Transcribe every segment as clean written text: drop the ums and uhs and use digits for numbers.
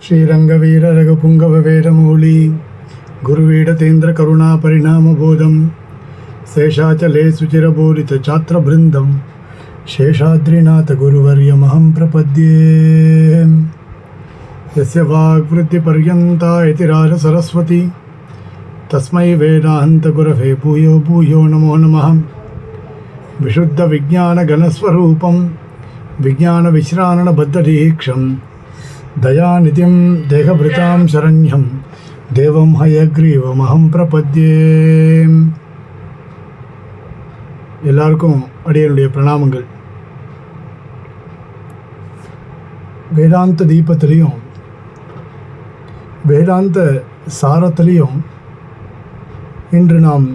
ಶ್ರೀರಂಗವೀರ ರಘುಪುಂಗವ ವೇದಮೂಲಿ ಗುರುವೀಡತೇಂದ್ರ ಕರುಣಾ ಪರಿಣಾಮಬೋಧಂ ಶೇಷಾಚಲೇ ಸುಚಿರಬೋಲಿತ ಛಾತ್ರಬೃಂದಂ ಶೇಷಾದ್ರಿನಾಥ ಗುರುವರ್ಯಮಹಂ ಪ್ರಪದ್ಯೇ ಯಸ್ಯ ವಾಗ್ವೃತ್ತಿಪರ್ಯಂತಾ ಯತಿರಾಜ ಸರಸ್ವತಿ ತಸ್ಮೈ ವೇದಾಂತ ಗುರವೇ ಭೂಯೋ ಭೂಯೋ ನಮೋ ನಮಃ ವಿಶುದ್ಧ ವಿಜ್ಞಾನ ಘನಸ್ವರೂಪಂ ವಿಜ್ಞಾನ ವಿಶ್ರಾನಣ ಬದ್ಧದೀಕ್ಷಂ ದಯಾನಿಧಿಂ ದೇಹಭೃತಾಂ ಶರಣ್ಯಂ தேவம் ஹயக்ரீவமஹம் பிரபத்யே. எல்லாருக்கும் அடியனுடைய பிரணாமங்கள். வேதாந்த தீபத்திலையும் வேதாந்த சாரத்திலையும் இன்று நாம்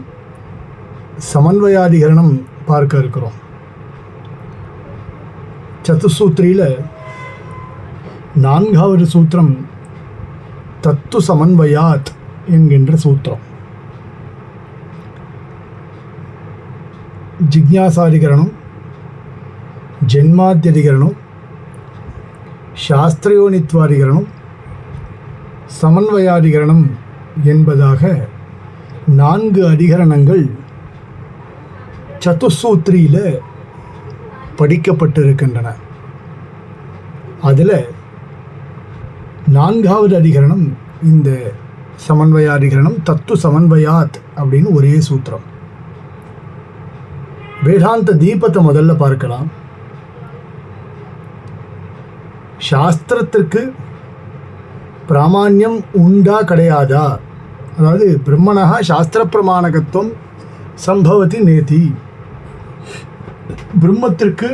சமன்வயாதிகரணம் பார்க்க இருக்கிறோம். சதுசூத்திரியில் 4வது சூத்திரம் தத்து சமன்வயாத் என்கின்ற சூத்திரம். ஜிக்ஞாசாதிகரணம், ஜென்மாத்தியதிகரணம், சாஸ்திரயோனித்வாதிகரணம், சமன்வயாதிகரணம் என்பதாக 4 அதிகரணங்கள் சதுசூத்திரியில் படிக்கப்பட்டிருக்கின்றன. அதில் 4வது அதிகரணம் இந்த சமன்வயாதிகரணம், தத்து சமன்வயாத் அப்படின்னு ஒரே சூத்திரம். வேதாந்த தீபத்தை முதல்ல பார்க்கலாம். சாஸ்திரத்திற்கு பிராமான்யம் உண்டா கிடையாதா, அதாவது பிரம்மணா சாஸ்திர பிரமாணகத்துவம் சம்பவதி நேதி, பிரம்மத்திற்கு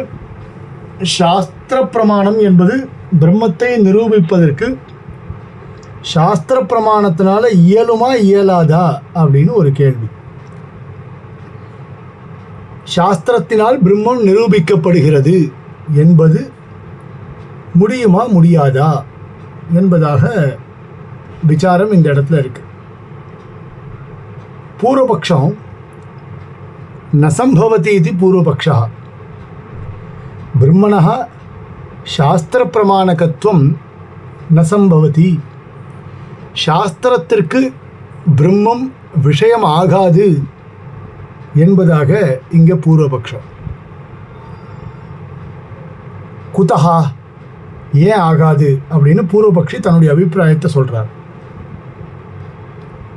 சாஸ்திர பிரமாணம் என்பது பிரம்மத்தை நிரூபிப்பதற்கு சாஸ்திர பிரமாணத்தினால இயலுமா இயலாதா அப்படின்னு ஒரு கேள்வி. சாஸ்திரத்தினால் பிரம்மம் நிரூபிக்கப்படுகிறது என்பது முடியுமா முடியாதா என்பதாக விசாரம் இந்த இடத்துல இருக்கு. பூர்வபக்ஷம் நசம்பவதி இது பூர்வபக்ஷா. பிரம்மணः சாஸ்திர பிரமாணகத்துவம் நசம்பவதி, சாஸ்திரத்திற்கு பிரம்மம் விஷயம் ஆகாது என்பதாக இங்கே பூர்வபக்ஷம். குதஹா, ஏன் ஆகாது அப்படின்னு பூர்வபக்ஷி தன்னுடைய அபிப்பிராயத்தை சொல்கிறார்.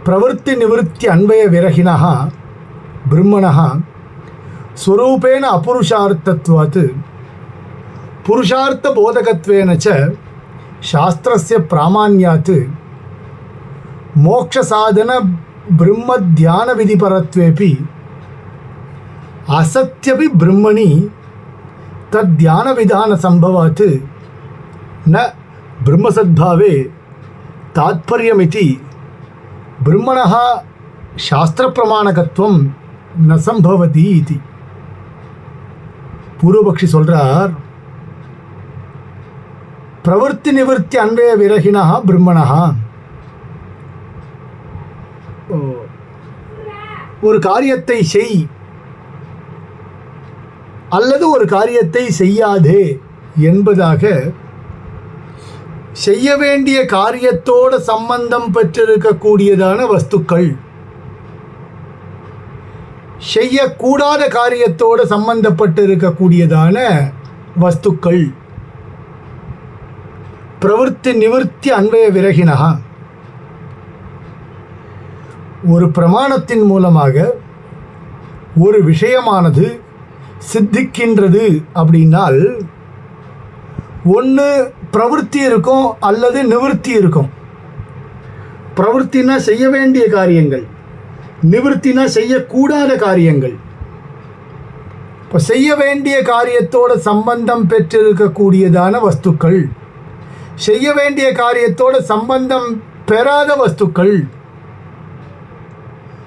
பிரவருத்தி நிவர்த்தி அன்வய விரகிணः பிரம்மணः ஸ்வரூபேண அபுருஷார்த்தத்வாத் புருஷார்த்த போதகத்வேன ச சாஸ்திரஸ்ய பிராமான்யாத் மோக்ஷ சாதன பிரம்ம தியான விதிபரத்வேபி அசத்யபி பிரம்மணி தத் தியான விதான சம்பவாத் ந பிரம்மசத்பாவே தாத்பர்யமிதி பிரம்மணः சாஸ்திர பிரமாணகத்துவம் ந சம்பவதி இதி. பூர்வபக்ஷி சொல்றார், பிரவருத்தி நிவர்த்தி அன்வய விரகிணா பிரம்மணா, ஒரு காரியத்தை செய் அல்லது ஒரு காரியத்தை செய்யாதே என்பதாக செய்ய வேண்டிய காரியத்தோடு சம்பந்தம் பெற்றிருக்கக்கூடியதான வஸ்துக்கள், செய்யக்கூடாத காரியத்தோடு சம்பந்தப்பட்டிருக்கக்கூடியதான வஸ்துக்கள், பிரவருத்தி நிவர்த்தி அன்வய விரகிணா, ஒரு பிரமாணத்தின் மூலமாக ஒரு விஷயமானது சித்திக்கின்றது அப்படின்னால் ஒன்று பிரவருத்தி இருக்கும் அல்லது நிவர்த்தி இருக்கும். பிரவருத்தினா செய்ய வேண்டிய காரியங்கள், நிவர்த்தினா செய்யக்கூடாத காரியங்கள். இப்போ செய்ய வேண்டிய காரியத்தோடு சம்பந்தம் பெற்றிருக்கக்கூடியதான வஸ்துக்கள், செய்ய வேண்டிய காரியத்தோடு சம்பந்தம் பெறாத வஸ்துக்கள்.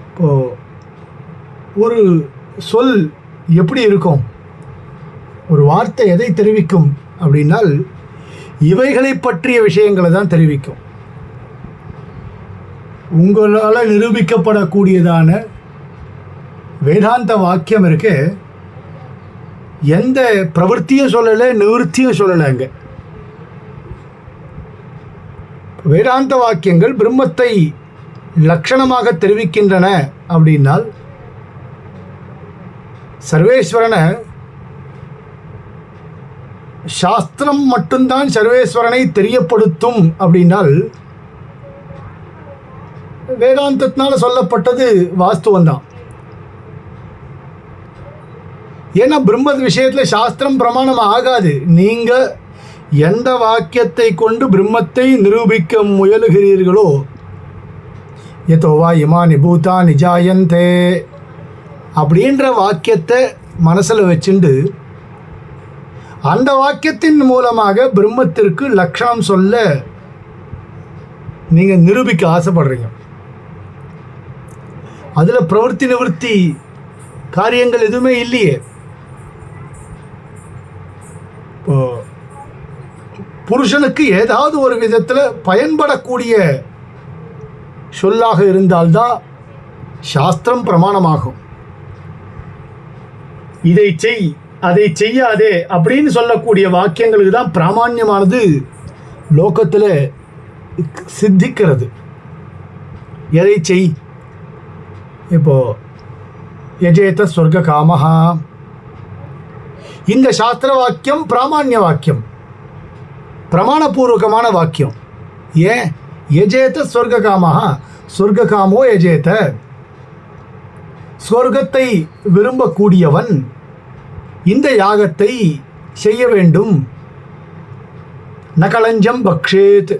இப்போ ஒரு சொல் எப்படி இருக்கும், ஒரு வார்த்தை எதை தெரிவிக்கும் அப்படின்னால் இவைகளை பற்றிய விஷயங்களை தான் தெரிவிக்கும். உங்களால் நிரூபிக்கப்படக்கூடியதான வேதாந்த வாக்கியம் இருக்கு, எந்த பிரவೃತ್ತಿயும் சொல்லலை, நிவர்த்தியும் சொல்லலை. அங்கே வேதாந்த வாக்கியங்கள் பிரம்மத்தை லட்சணமாக தெரிவிக்கின்றன அப்படின்னால் சர்வேஸ்வரனை சாஸ்திரம் மட்டும்தான் சர்வேஸ்வரனை தெரியப்படுத்தும் அப்படின்னால் வேதாந்தத்தினால சொல்லப்பட்டது வாஸ்துவந்தான். ஏன்னா பிரம்ம விஷயத்தில் சாஸ்திரம் பிரமாணம் ஆகாது. நீங்கள் எந்த வாக்கியத்தை கொண்டு பிரம்மத்தை நிரூபிக்க முயலுகிறீர்களோ, யதோவா இமானி பூதானி ஜாயந்தே அப்படின்ற வாக்கியத்தை மனசில் வச்சுண்டு அந்த வாக்கியத்தின் மூலமாக பிரம்மத்திற்கு லட்சணம் சொல்ல நீங்கள் நிரூபிக்க ஆசைப்படுறீங்க. அதில் பிரவൃத்தி நிவர்த்தி காரியங்கள் எதுவுமே இல்லையே. இப்போ புருஷனுக்கு ஏதாவது ஒரு விதத்தில் பயன்படக்கூடிய சொல்லாக இருந்தால்தான் சாஸ்திரம் பிரமாணமாகும். இதை செய் அதை செய்யாதே அப்படின்னு சொல்லக்கூடிய வாக்கியங்களுக்கு தான் பிராமான்யமானது லோகத்தில் சித்திக்கிறது. எதை செய், இப்போ யஜேத ஸ்வர்க காமஹா, இந்த சாஸ்திர வாக்கியம் பிராமான்ய வாக்கியம், பிரமாணபூர்வகமான வாக்கியம். ஏன் யஜேத ஸ்வர்க காமஹா, ஸ்வர்க காமோ யஜேத, ஸ்வர்கத்தை விரும்பக்கூடியவன் இந்த யாகத்தை செய்ய வேண்டும். நகலஞ்சம் பக்ஷேத்,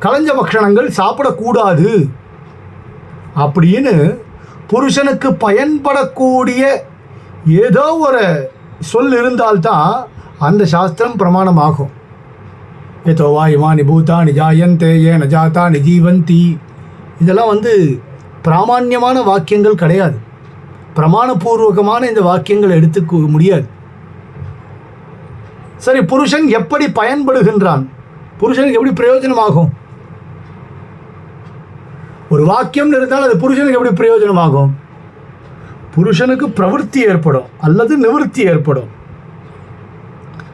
கலஞ்ச பக்ஷணங்கள் சாப்பிடக்கூடாது அப்படின்னு புருஷனுக்கு பயன்படக்கூடிய ஏதோ ஒரு சொல் இருந்தால்தான் அந்த சாஸ்திரம் பிரமாணமாகும். யதோவா இமானி பூதானி ஜாயந்தே ஏன ஜாதானி ஜீவந்தி, இதெல்லாம் பிராமான்யமான வாக்கியங்கள் கிடையாது. பிரமாணபூர்வகமான இந்த வாக்கியங்கள் எடுத்துக்க முடியாது. சரி, புருஷன் எப்படி பயன்படுகின்றான், புருஷனுக்கு எப்படி பிரயோஜனமாகும்? ஒரு வாக்கியம் இருந்தால் அது புருஷனுக்கு எப்படி பிரயோஜனமாகும்? புருஷனுக்கு பிரவೃತ್ತಿ ஏற்படும் அல்லது நிவர்த்தி ஏற்படும்.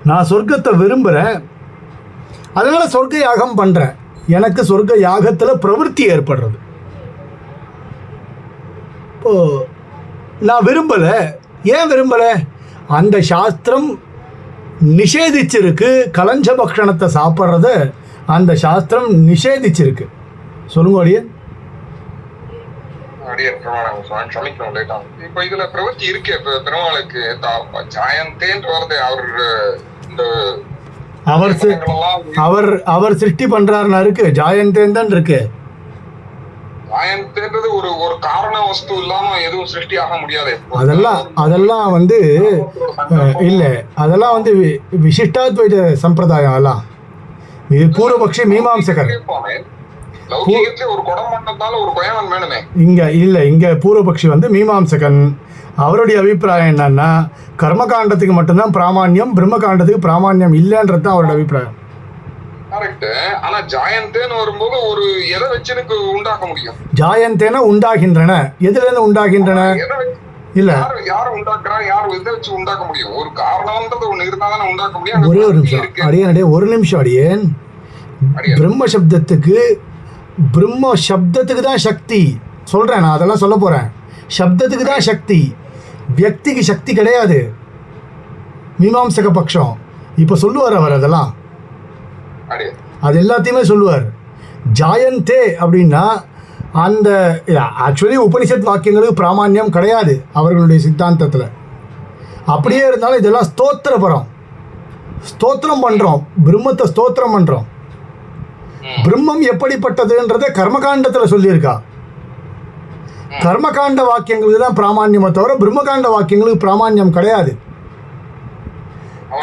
நான் சொர்க்கத்தை விரும்புகிறேன், அதனால் சொர்க்க யாகம் பண்ணுறேன், எனக்கு சொர்க்க யாகத்தில் பிரவೃತ್ತಿ ஏற்படுறது. இப்போது நான் விரும்பலை. ஏன் விரும்பலை? அந்த சாஸ்திரம் நிஷேதிச்சிருக்கு. கலஞ்ச பக்ஷணத்தை சாப்பிட்றத அந்த சாஸ்திரம் நிஷேதிச்சிருக்கு. சொல்லுங்க அடியன். இப்போ இதுல பிரவೃತ್ತಿ இருக்கு. பெருமாளுக்கு அவர் சிருஷ்டி பண்றாருன்னா இருக்கு, ஜாயந்தேன் தான் இருக்கு. ஜாயந்தேன்றது ஒரு காரண வஸ்து இல்லாம எதுவும் சிருஷ்டி ஆக முடியாது. அதெல்லாம் இல்ல, அதெல்லாம் விசிஷ்டாத்வைத சம்பிரதாயம். எல்லாம் பூர்வபக்ஷி மீமாம்சகர். ஒரு குடம் பண்ணதால ஒரு பயணம் வேணுமே. இங்க பூர்வபக்ஷி மீமாம்சகன். அவருடைய அபிப்பிராயம் என்னன்னா, கர்மகாண்டத்துக்கு மட்டும்தான் பிராமான்யம், பிரம்மகாண்டத்துக்கு பிராமான்யம் இல்லைன்றது தான் அவரோட அபிப்பிராயம். கரெக்ட். ஆனா ஜாயந்தேன்னு வரும்போது ஒரு எதை வச்சு எனக்கு உண்டாக்க முடியும்? ஜாயந்தேன உண்டாகின்றன. எதுல இருந்து உண்டாகின்றன? இல்ல, யாரு உண்டாக்குறா, யாரு இதை வச்சு உண்டாக்க முடியும்? ஒரு காரணம்ன்றது ஒண்ணு இருந்தாதானே உண்டாக்க முடியும். ஒரே ஒரு நிமிஷம் அடியேன், ஒரு நிமிஷம் அடியேன். பிரம்ம சப்தத்துக்கு தான் சக்தி சொல்றேன். நான் அதெல்லாம் சொல்ல போறேன். சப்தத்துக்கு தான் சக்தி, வியக்திக்கு சக்தி கிடையாது. மீமாம்சக பட்சம் இப்ப சொல்லுவார் அவர். அதெல்லாம் அது எல்லாத்தையுமே சொல்லுவார். ஜாயந்தே அப்படின்னா அந்த ஆக்சுவலி உபனிஷத் வாக்கியங்களுக்கு பிராமான்யம் கிடையாது அவர்களுடைய சித்தாந்தத்தில். அப்படியே இருந்தாலும் இதெல்லாம் ஸ்தோத்திரபரம், ஸ்தோத்திரம் பண்ணுறோம், பிரம்மத்தை ஸ்தோத்திரம் பண்ணுறோம். பிரம்மம் எப்படிப்பட்டதுன்றதை கர்மகாண்டத்தில் சொல்லியிருக்கா. கர்மகாண்ட வாக்கியங்களுக்கு தான் பிராமான்யமே தவிர பிரம்மகாண்ட வாக்கியங்களுக்கு பிராமான்யம் கிடையாது.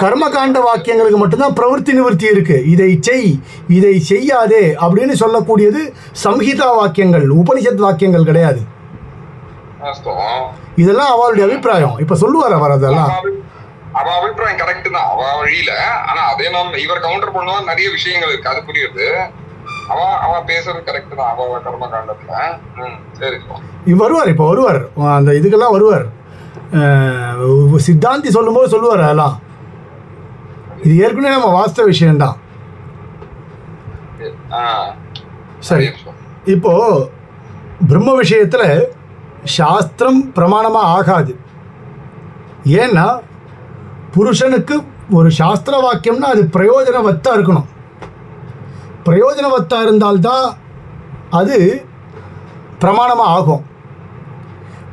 கர்மகாண்ட வாக்கியங்களுக்கு மட்டும்தான் பிரவೃತ್ತಿ நிவர்த்தி இருக்கு. இதை செய், இதை செய்யாதே அப்படின்னு சொல்லக்கூடியது சம்ஹிதா வாக்கியங்கள், உபனிஷத் வாக்கியங்கள் கிடையாது. இதெல்லாம் அவருடைய அபிப்பிராயம். இப்ப சொல்லுவார் அவர். அதெல்லாம் அவ அபிப்பிராயம் கரெக்ட் தான் அவ வழியில. ஆனா அதே நம்ம இவர் கவுண்டர் பண்ணுவா நிறைய விஷயங்கள் இருக்கு, அது புரியுது. அவ பேசுறது கரெக்ட் தான் அவ கர்மகாண்டத்துல. சரி, வருவார். இப்போ வருவார், அந்த இதுக்கெல்லாம் வருவார். சித்தாந்தி சொல்லும்போது சொல்லுவார். அதெல்லாம் இது ஏற்கனவே நம்ம வாஸ்தவ விஷயம்தான். சரி, இப்போ பிரம்ம விஷயத்துல சாஸ்திரம் பிரமாணமா ஆகாது. ஏன்னா புருஷனுக்கு ஒரு சாஸ்திர வாக்கியம்னா அது பிரயோஜனவத்தா இருக்கணும். பிரயோஜனவத்தா இருந்தால்தான் அது பிரமாணமாக ஆகும்.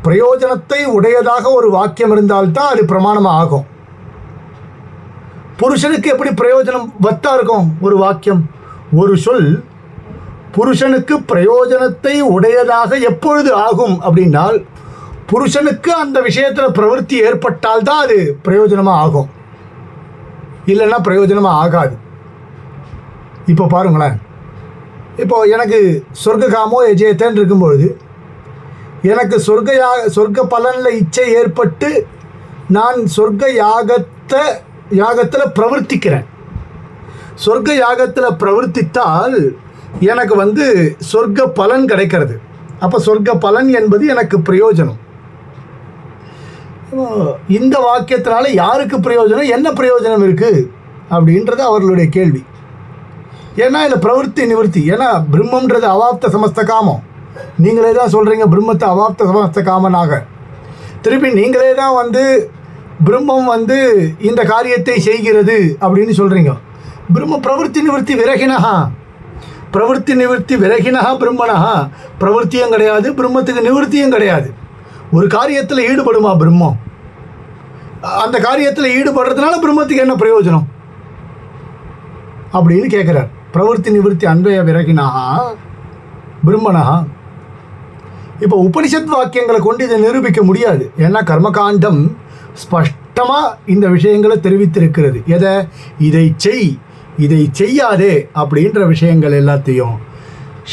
பிரயோஜனத்தை உடையதாக ஒரு வாக்கியம் இருந்தால்தான் அது பிரமாணமாக ஆகும். புருஷனுக்கு எப்படி பிரயோஜனம் வத்தா இருக்கும் ஒரு வாக்கியம்? ஒரு சொல் புருஷனுக்கு பிரயோஜனத்தை உடையதாக எப்பொழுது ஆகும் அப்படின்னால், புருஷனுக்கு அந்த விஷயத்தில் பிரவೃತ್ತಿ ஏற்பட்டால் தான் அது பிரயோஜனமாக ஆகும், இல்லைன்னா பிரயோஜனமாக ஆகாது. இப்போ பாருங்களேன், இப்போ எனக்கு சொர்க்க காமோ எஜேத்தன் இருக்கும்பொழுது எனக்கு சொர்க்க பலனில் இச்சை ஏற்பட்டு நான் சொர்க்க யாகத்தில் பிரவர்த்திக்கிறேன். சொர்க்க யாகத்தில் பிரவர்த்தித்தால் எனக்கு சொர்க்க பலன் கிடைக்கிறது. அப்போ சொர்க்க பலன் என்பது எனக்கு பிரயோஜனம். இந்த வாக்கியத்தினால யாருக்கு பிரயோஜனம், என்ன பிரயோஜனம் இருக்குது அப்படின்றது அவர்களுடைய கேள்வி. ஏன்னா இதில் பிரவೃತ್ತಿ நிவர்த்தி. ஏன்னா பிரம்மன்றது அவாப்த சமஸ்த காமம். நீங்களே தான் சொல்கிறீங்க பிரம்மத்தை அவாப்த சமஸ்த காமனாக. திருப்பி நீங்களே தான் பிரம்மம் இந்த காரியத்தை செய்கிறது அப்படின்னு சொல்கிறீங்க. பிரம்ம பிரவೃತ್ತಿ நிவர்த்தி விரகினஹா, பிரவೃತ್ತಿ நிவர்த்தி விரகினஹா பிரம்மனஹா. பிரவೃತ್ತಿயும் கிடையாது, பிரம்மத்துக்கு நிவர்த்தியும் கிடையாது. ஒரு காரியத்தில் ஈடுபடுமா பிரம்மம்? அந்த காரியத்தில் ஈடுபடுறதுனால பிரம்மத்துக்கு என்ன பிரயோஜனம் அப்படின்னு கேட்குறார். பிரவೃತ್ತಿ நிவர்த்தி அன்வய விரகினஹா பிரம்மனஹா. இப்போ உபனிஷத் வாக்கியங்களை கொண்டு இதை நிரூபிக்க முடியாது. ஏன்னா கர்மகாண்டம் ஸ்பஷ்டமாக இந்த விஷயங்களை தெரிவித்திருக்கிறது. எதை? இதை செய், இதை செய்யாதே அப்படின்ற விஷயங்கள் எல்லாத்தையும்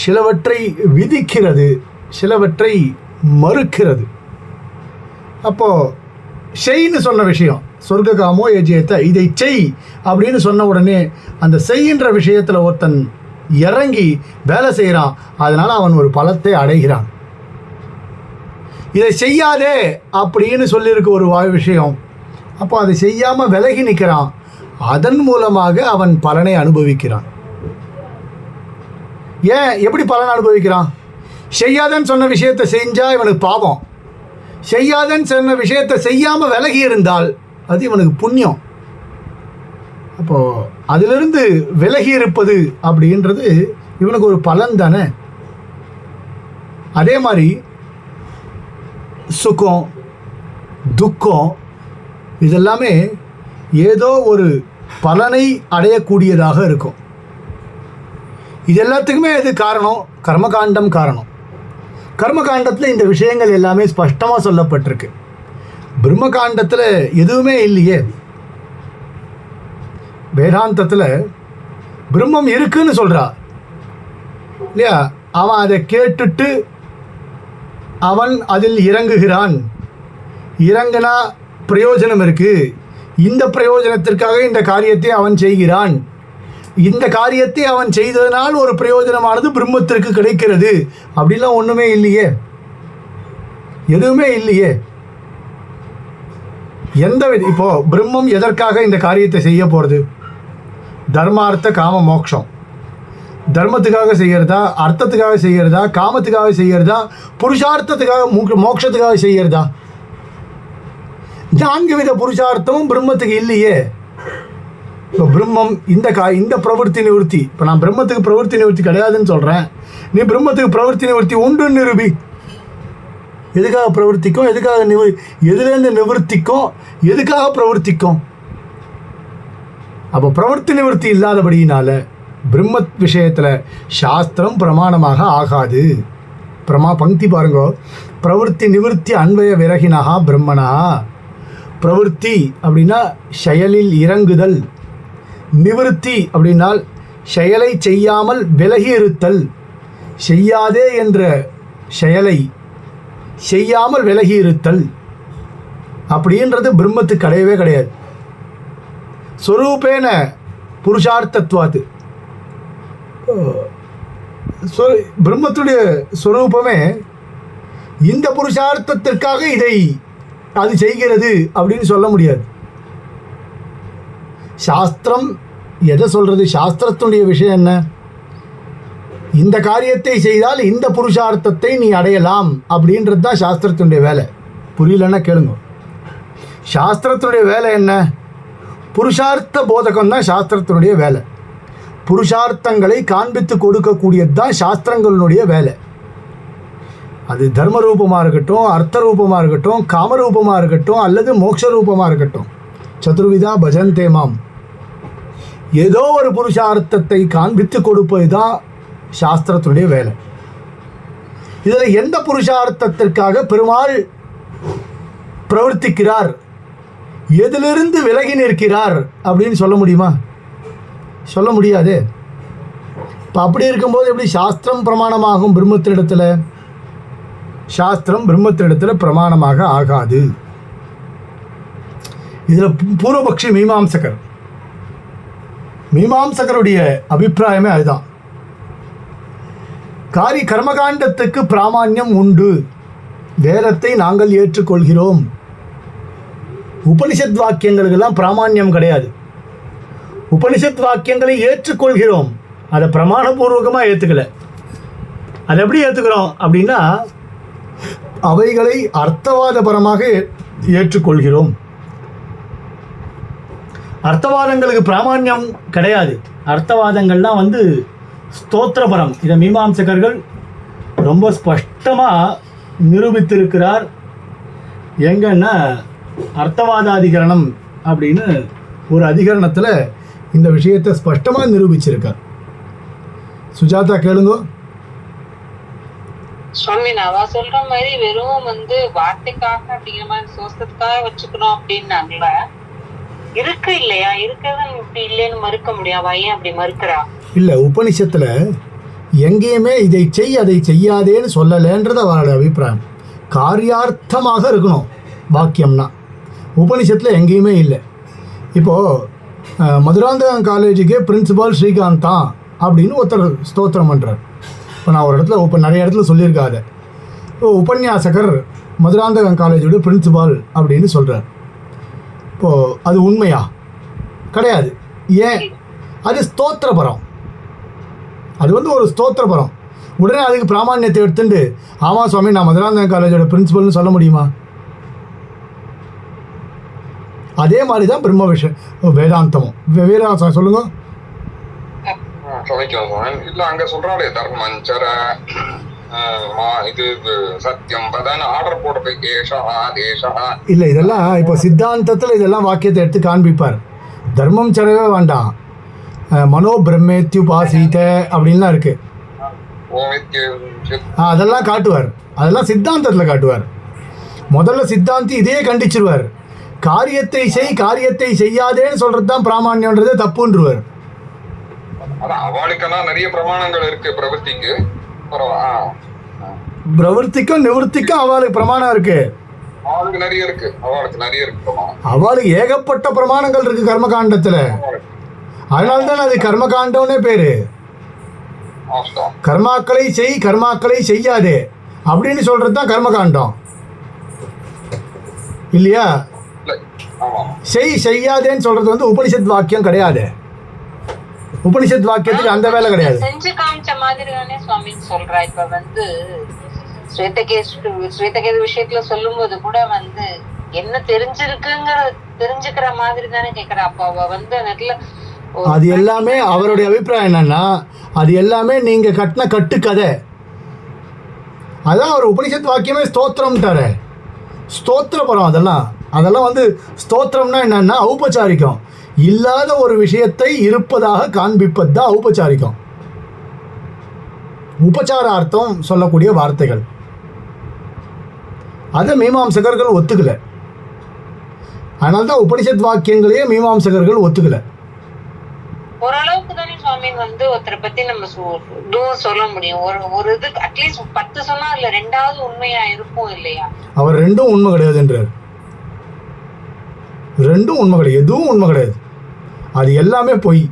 சிலவற்றை விதிக்கிறது, சிலவற்றை மறுக்கிறது. அப்போது செய்ன்னு சொன்ன விஷயம் சொர்க்க காமோ எஜேத்த, இதை செய் அப்படின்னு சொன்ன உடனே அந்த செய்கின்ற விஷயத்தில் ஒருத்தன் இறங்கி வேலை செய்கிறான், அதனால் அவன் ஒரு பலத்தை அடைகிறான். இதை செய்யாதே அப்படின்னு சொல்லியிருக்க ஒரு விஷயம், அப்போ அதை செய்யாமல் விலகி நிற்கிறான், அதன் மூலமாக அவன் பலனை அனுபவிக்கிறான். ஏன் எப்படி பலன் அனுபவிக்கிறான்? செய்யாதன்னு சொன்ன விஷயத்தை செஞ்சால் இவனுக்கு பாவம், செய்யாதன்னு சொன்ன விஷயத்தை செய்யாமல் விலகி இருந்தால் அது இவனுக்கு புண்ணியம். அப்போது அதிலிருந்து விலகி இருப்பது அப்படின்றது இவனுக்கு ஒரு பலன் தானே. அதே மாதிரி சுகம் துக்கம் இதெல்லாமே ஏதோ ஒரு பலனை அடையக்கூடியதாக இருக்கும். இது எல்லாத்துக்குமே எது காரணம்? கர்மகாண்டம் காரணம். கர்மகாண்டத்தில் இந்த விஷயங்கள் எல்லாமே ஸ்பஷ்டமாக சொல்லப்பட்டிருக்கு. பிரம்மகாண்டத்தில் எதுவுமே இல்லையே. வேதாந்தத்தில் பிரம்மம் இருக்குன்னு சொல்கிறா இல்லையா? அவன் அதை கேட்டுட்டு அவன் அதில் இறங்குகிறான். இறங்கினா பிரயோஜனம் இருக்குது, இந்த பிரயோஜனத்திற்காக இந்த காரியத்தை அவன் செய்கிறான். இந்த காரியத்தை அவன் செய்ததனால் ஒரு பிரயோஜனமானது பிரம்மத்திற்கு கிடைக்கிறது அப்படிலாம் ஒன்றுமே இல்லையே, எதுவுமே இல்லையே. இப்போது பிரம்மம் எதற்காக இந்த காரியத்தை செய்ய போகிறது? தர்மார்த்த காம மோட்சம். தர்மத்துக்காக செய்கிறதா, அர்த்தத்துக்காக செய்கிறதா, காமத்துக்காக செய்கிறதா, புருஷார்த்தத்துக்காக மோட்சத்துக்காக செய்கிறதா? 4 வித புருஷார்த்தமும் பிரம்மத்துக்கு இல்லையே. இப்போ பிரம்மம் இந்த பிரவೃತ್ತಿ நிவர்த்தி, இப்போ நான் பிரம்மத்துக்கு பிரவೃತ್ತಿ நிவர்த்தி கிடையாதுன்னு சொல்கிறேன், நீ பிரம்மத்துக்கு பிரவೃತ್ತಿ நிவர்த்தி உண்டுன்னு நிரூபி. எதுக்காக பிரவೃத்திக்கும், எதுக்காக எதுலேருந்து நிவர்த்திக்கும், எதுக்காக பிரவೃத்திக்கும்? அப்போ பிரவೃತ್ತಿ நிவர்த்தி இல்லாதபடியினால பிரம்ம விஷயத்தில் சாஸ்திரம் பிரமாணமாக ஆகாது. பங்கி பாருங்க, பிரவೃತ್ತಿ நிவர்த்தி அன்வய விரகினஹா பிரம்மனா. பிரவೃತ್ತಿ அப்படின்னா செயலில் இறங்குதல், நிவர்த்தி அப்படின்னால் செயலை செய்யாமல் விலகி இருத்தல். செய்யாதே என்ற செயலை செய்யாமல் விலகி இருத்தல் அப்படின்றது பிரம்மத்துக்கு கிடையவே கிடையாது. ஸ்வரூபேன புருஷார்த்தத்வாத்து, பிரம்மத்துடைய ஸ்வரூபமே இந்த புருஷார்த்தத்திற்காக இதை அது செய்கிறது அப்படின்னு சொல்ல முடியாது. சாஸ்திரம் எதை சொல்கிறது? சாஸ்திரத்துடைய விஷயம் என்ன? இந்த காரியத்தை செய்தால் இந்த புருஷார்த்தத்தை நீ அடையலாம் அப்படின்றது தான் சாஸ்திரத்தினுடைய வேலை. புரியலன்னா கேளுங்க. சாஸ்திரத்தினுடைய வேலை என்ன? புருஷார்த்த போதகம் தான் சாஸ்திரத்தினுடைய வேலை. புருஷார்த்தங்களை காண்பித்து கொடுக்கக்கூடியது தான் சாஸ்திரங்களுடைய வேலை. அது தர்ம ரூபமாக இருக்கட்டும், அர்த்த ரூபமாக இருக்கட்டும், காமரூபமாக இருக்கட்டும், அல்லது மோட்ச ரூபமாக இருக்கட்டும். சதுர்விதா பஜந்தே மாம். ஏதோ ஒரு புருஷார்த்தத்தை காண்பித்து கொடுப்பது தான் சாஸ்திரத்தினுடைய வேலை. இதில் எந்த புருஷார்த்தத்திற்காக பெருமாள் பிரவர்த்திக்கிறார், எதிலிருந்து விலகி நிற்கிறார் அப்படின்னு சொல்ல முடியுமா? சொல்ல முடியாது. இப்போ அப்படி இருக்கும்போது எப்படி சாஸ்திரம் பிரமாணமாகும் பிரம்மத்தினிடத்தில்? சாஸ்திரம் பிரம்மத்தினிடத்தில் பிரமாணமாக ஆகாது. இதில் பூர்வபக்ஷி மீமாம்சகருடைய அபிப்பிராயமே அதுதான். கர்மகாண்டத்துக்கு பிராமான்யம் உண்டு, வேதத்தை நாங்கள் ஏற்றுக்கொள்கிறோம். உபனிஷத் வாக்கியங்களுக்கெல்லாம் பிராமான்யம் கிடையாது. உபனிஷத் வாக்கியங்களை ஏற்றுக்கொள்கிறோம், அதை பிரமாணபூர்வகமாக ஏற்றுக்கலை. அதை எப்படி ஏற்றுக்கிறோம் அப்படின்னா, அவைகளை அர்த்தவாதபரமாக ஏற்றுக்கொள்கிறோம். அர்த்தவாதங்களுக்கு பிராமான்யம் கிடையாது. அர்த்தவாதங்கள்லாம் ஸ்தோத்திரபரம். இதை மீமாம்சகர்கள் ரொம்ப ஸ்பஷ்டமாக நிரூபித்திருக்கிறார். எங்கன்னா அர்த்தவாதாதிகரணம் அப்படின்னு ஒரு அதிகரணத்தில் இந்த விஷயத்தை ஸ்பஷ்டமாக நிரூபிச்சிருக்கார். சுஜாதா கேளுங்க. சுவாமி, நான் சொல்ற மாதிரி வெறும் வார்த்தைக்காக அப்படிங்கிற மாதிரி சோஸ்தத்துக்காக வச்சுக்கணும் அப்படின்னாங்கள இருக்கு இல்லையா? இருக்கிறது இப்படி இல்லைன்னு மறுக்க முடியாவா? ஏன் அப்படி மறுக்கிறா? இல்லை, உபனிஷத்தில் எங்கேயுமே இதை செய் அதை செய்யாதேன்னு சொல்லலைன்றது அவரோட அபிப்பிராயம். காரியார்த்தமாக இருக்கணும் வாக்கியம்னா. உபனிஷத்தில் எங்கேயுமே இல்லை. இப்போது மதுராந்தகம் காலேஜுக்கே பிரின்சிபால் ஸ்ரீகாந்த் தான் அப்படின்னு ஒருத்தர் ஸ்தோத்திரம் பண்ணுறார். இப்போ நான் ஒரு இடத்துல நிறைய இடத்துல சொல்லியிருக்காத உபன்யாசகர் மதுராந்தகம் காலேஜோட பிரின்சிபால் அப்படின்னு சொல்கிறார். இப்போது அது உண்மையா? கிடையாது. ஏன்? அது ஸ்தோத்திரபரம். அது ஒரு ஸ்தோத்திரபரம். உடனே அதுக்கு பிராமான்யத்தை எடுத்துட்டு ஆமாம் சுவாமி நான் மதுராந்தகம் காலேஜோட பிரின்சிபல்னு சொல்ல முடியுமா? அதே மாதிரி தான் பிரம்ம விஷயம் வேதாந்தமும். வேதாந்தம் சொல்லுங்க. இல்ல அங்க சொல்றாளே தர்மஞ்சர இது சத்தியம் ஆர்டர் போடுறதுக்கு இல்ல, இதெல்லாம் இப்போ சித்தாந்தத்தில் இதெல்லாம் வாக்கியத்தை எடுத்து காண்பிப்பார். தர்மம் சரவே வேண்டாம், மனோ பிரம்மேத்யுபாசீத அப்படின்லாம் இருக்கு. அதெல்லாம் காட்டுவார். அதெல்லாம் சித்தாந்தத்தில் காட்டுவார். முதல்ல சித்தாந்தி இதையே கண்டிச்சிருவார். காரியத்தை செய் காரியத்தை செய்யாதேன்னு சொல்றது தான் பிராமான்யன்றதே தப்புன்றுவார். அவளுக்கெல்லாம் நிறைய பிரமாணங்கள் இருக்கு. பிரவர்த்திக்கும் நிவர்த்திக்கும் அவளுக்கு பிரமாணம் இருக்கு. அவளுக்கு நிறைய இருக்கு. அவளுக்கு ஏகப்பட்ட பிரமாணங்கள் இருக்கு கர்மகாண்டத்துல. அதனால்தான் அது கர்மகாண்டம்னே பேரு. கர்மாக்களை செய் கர்மாக்களை செய்யாதே அப்படின்னு சொல்றது தான் கர்மகாண்டம் இல்லையா? செய்யாதேன்னு சொல்றது உபனிஷத் வாக்கியம் கிடையாது. உபனிஷத் வாக்கியத்துக்கு அந்த வேலை கிடையாது. செஞ்சு காமிச்ச மாதிரி தானே சுவாமி சொல்றா. இப்ப ஸ்வேதகேது விஷயத்துல சொல்லும் போது கூட என்ன தெரிஞ்சுக்கிற மாதிரி தானே கேக்குறா. அப்ப அவ நெட்ல அது எல்லாமே அவருடைய அபிப்பிராயம் என்னன்னா, அது எல்லாமே நீங்க கட்டின கட்டுக்கதை. அதான் அவர் உபனிஷத் வாக்கியமே ஸ்தோத்திரம்ட்டாரு. ஸ்தோத்திரபரம். அதெல்லாம் ஸ்தோத்திரம்னா என்னன்னா ஔபச்சாரிக்கம். இல்லாத ஒரு விஷயத்தை இருப்பதாக காண்பிப்பது தான் ஔபச்சாரிக்கம். உபச்சாரார்த்தம் சொல்லக்கூடிய வார்த்தைகள். அதை மீமாம்சகர்கள் ஒத்துக்கல. அதனால்தான் உபனிஷத் வாக்கியங்களையே மீமாம்சகர்கள் ஒத்துக்கல. ஓரளவுக்கு தானே சுவாமி ஒருத்தரை பத்தி நம்ம சொல்ல முடியும். ஒரு இது அட்லீஸ்ட் 10 சொன்னா அதுல 2வது உண்மையா இருக்கும் இல்லையா? அவர் 2ம் உண்மை கிடையாது என்றார். 2ம் உண்மை கிடையாது, எதுவும் உண்மை கிடையாது. அது எல்லாமே பொய்.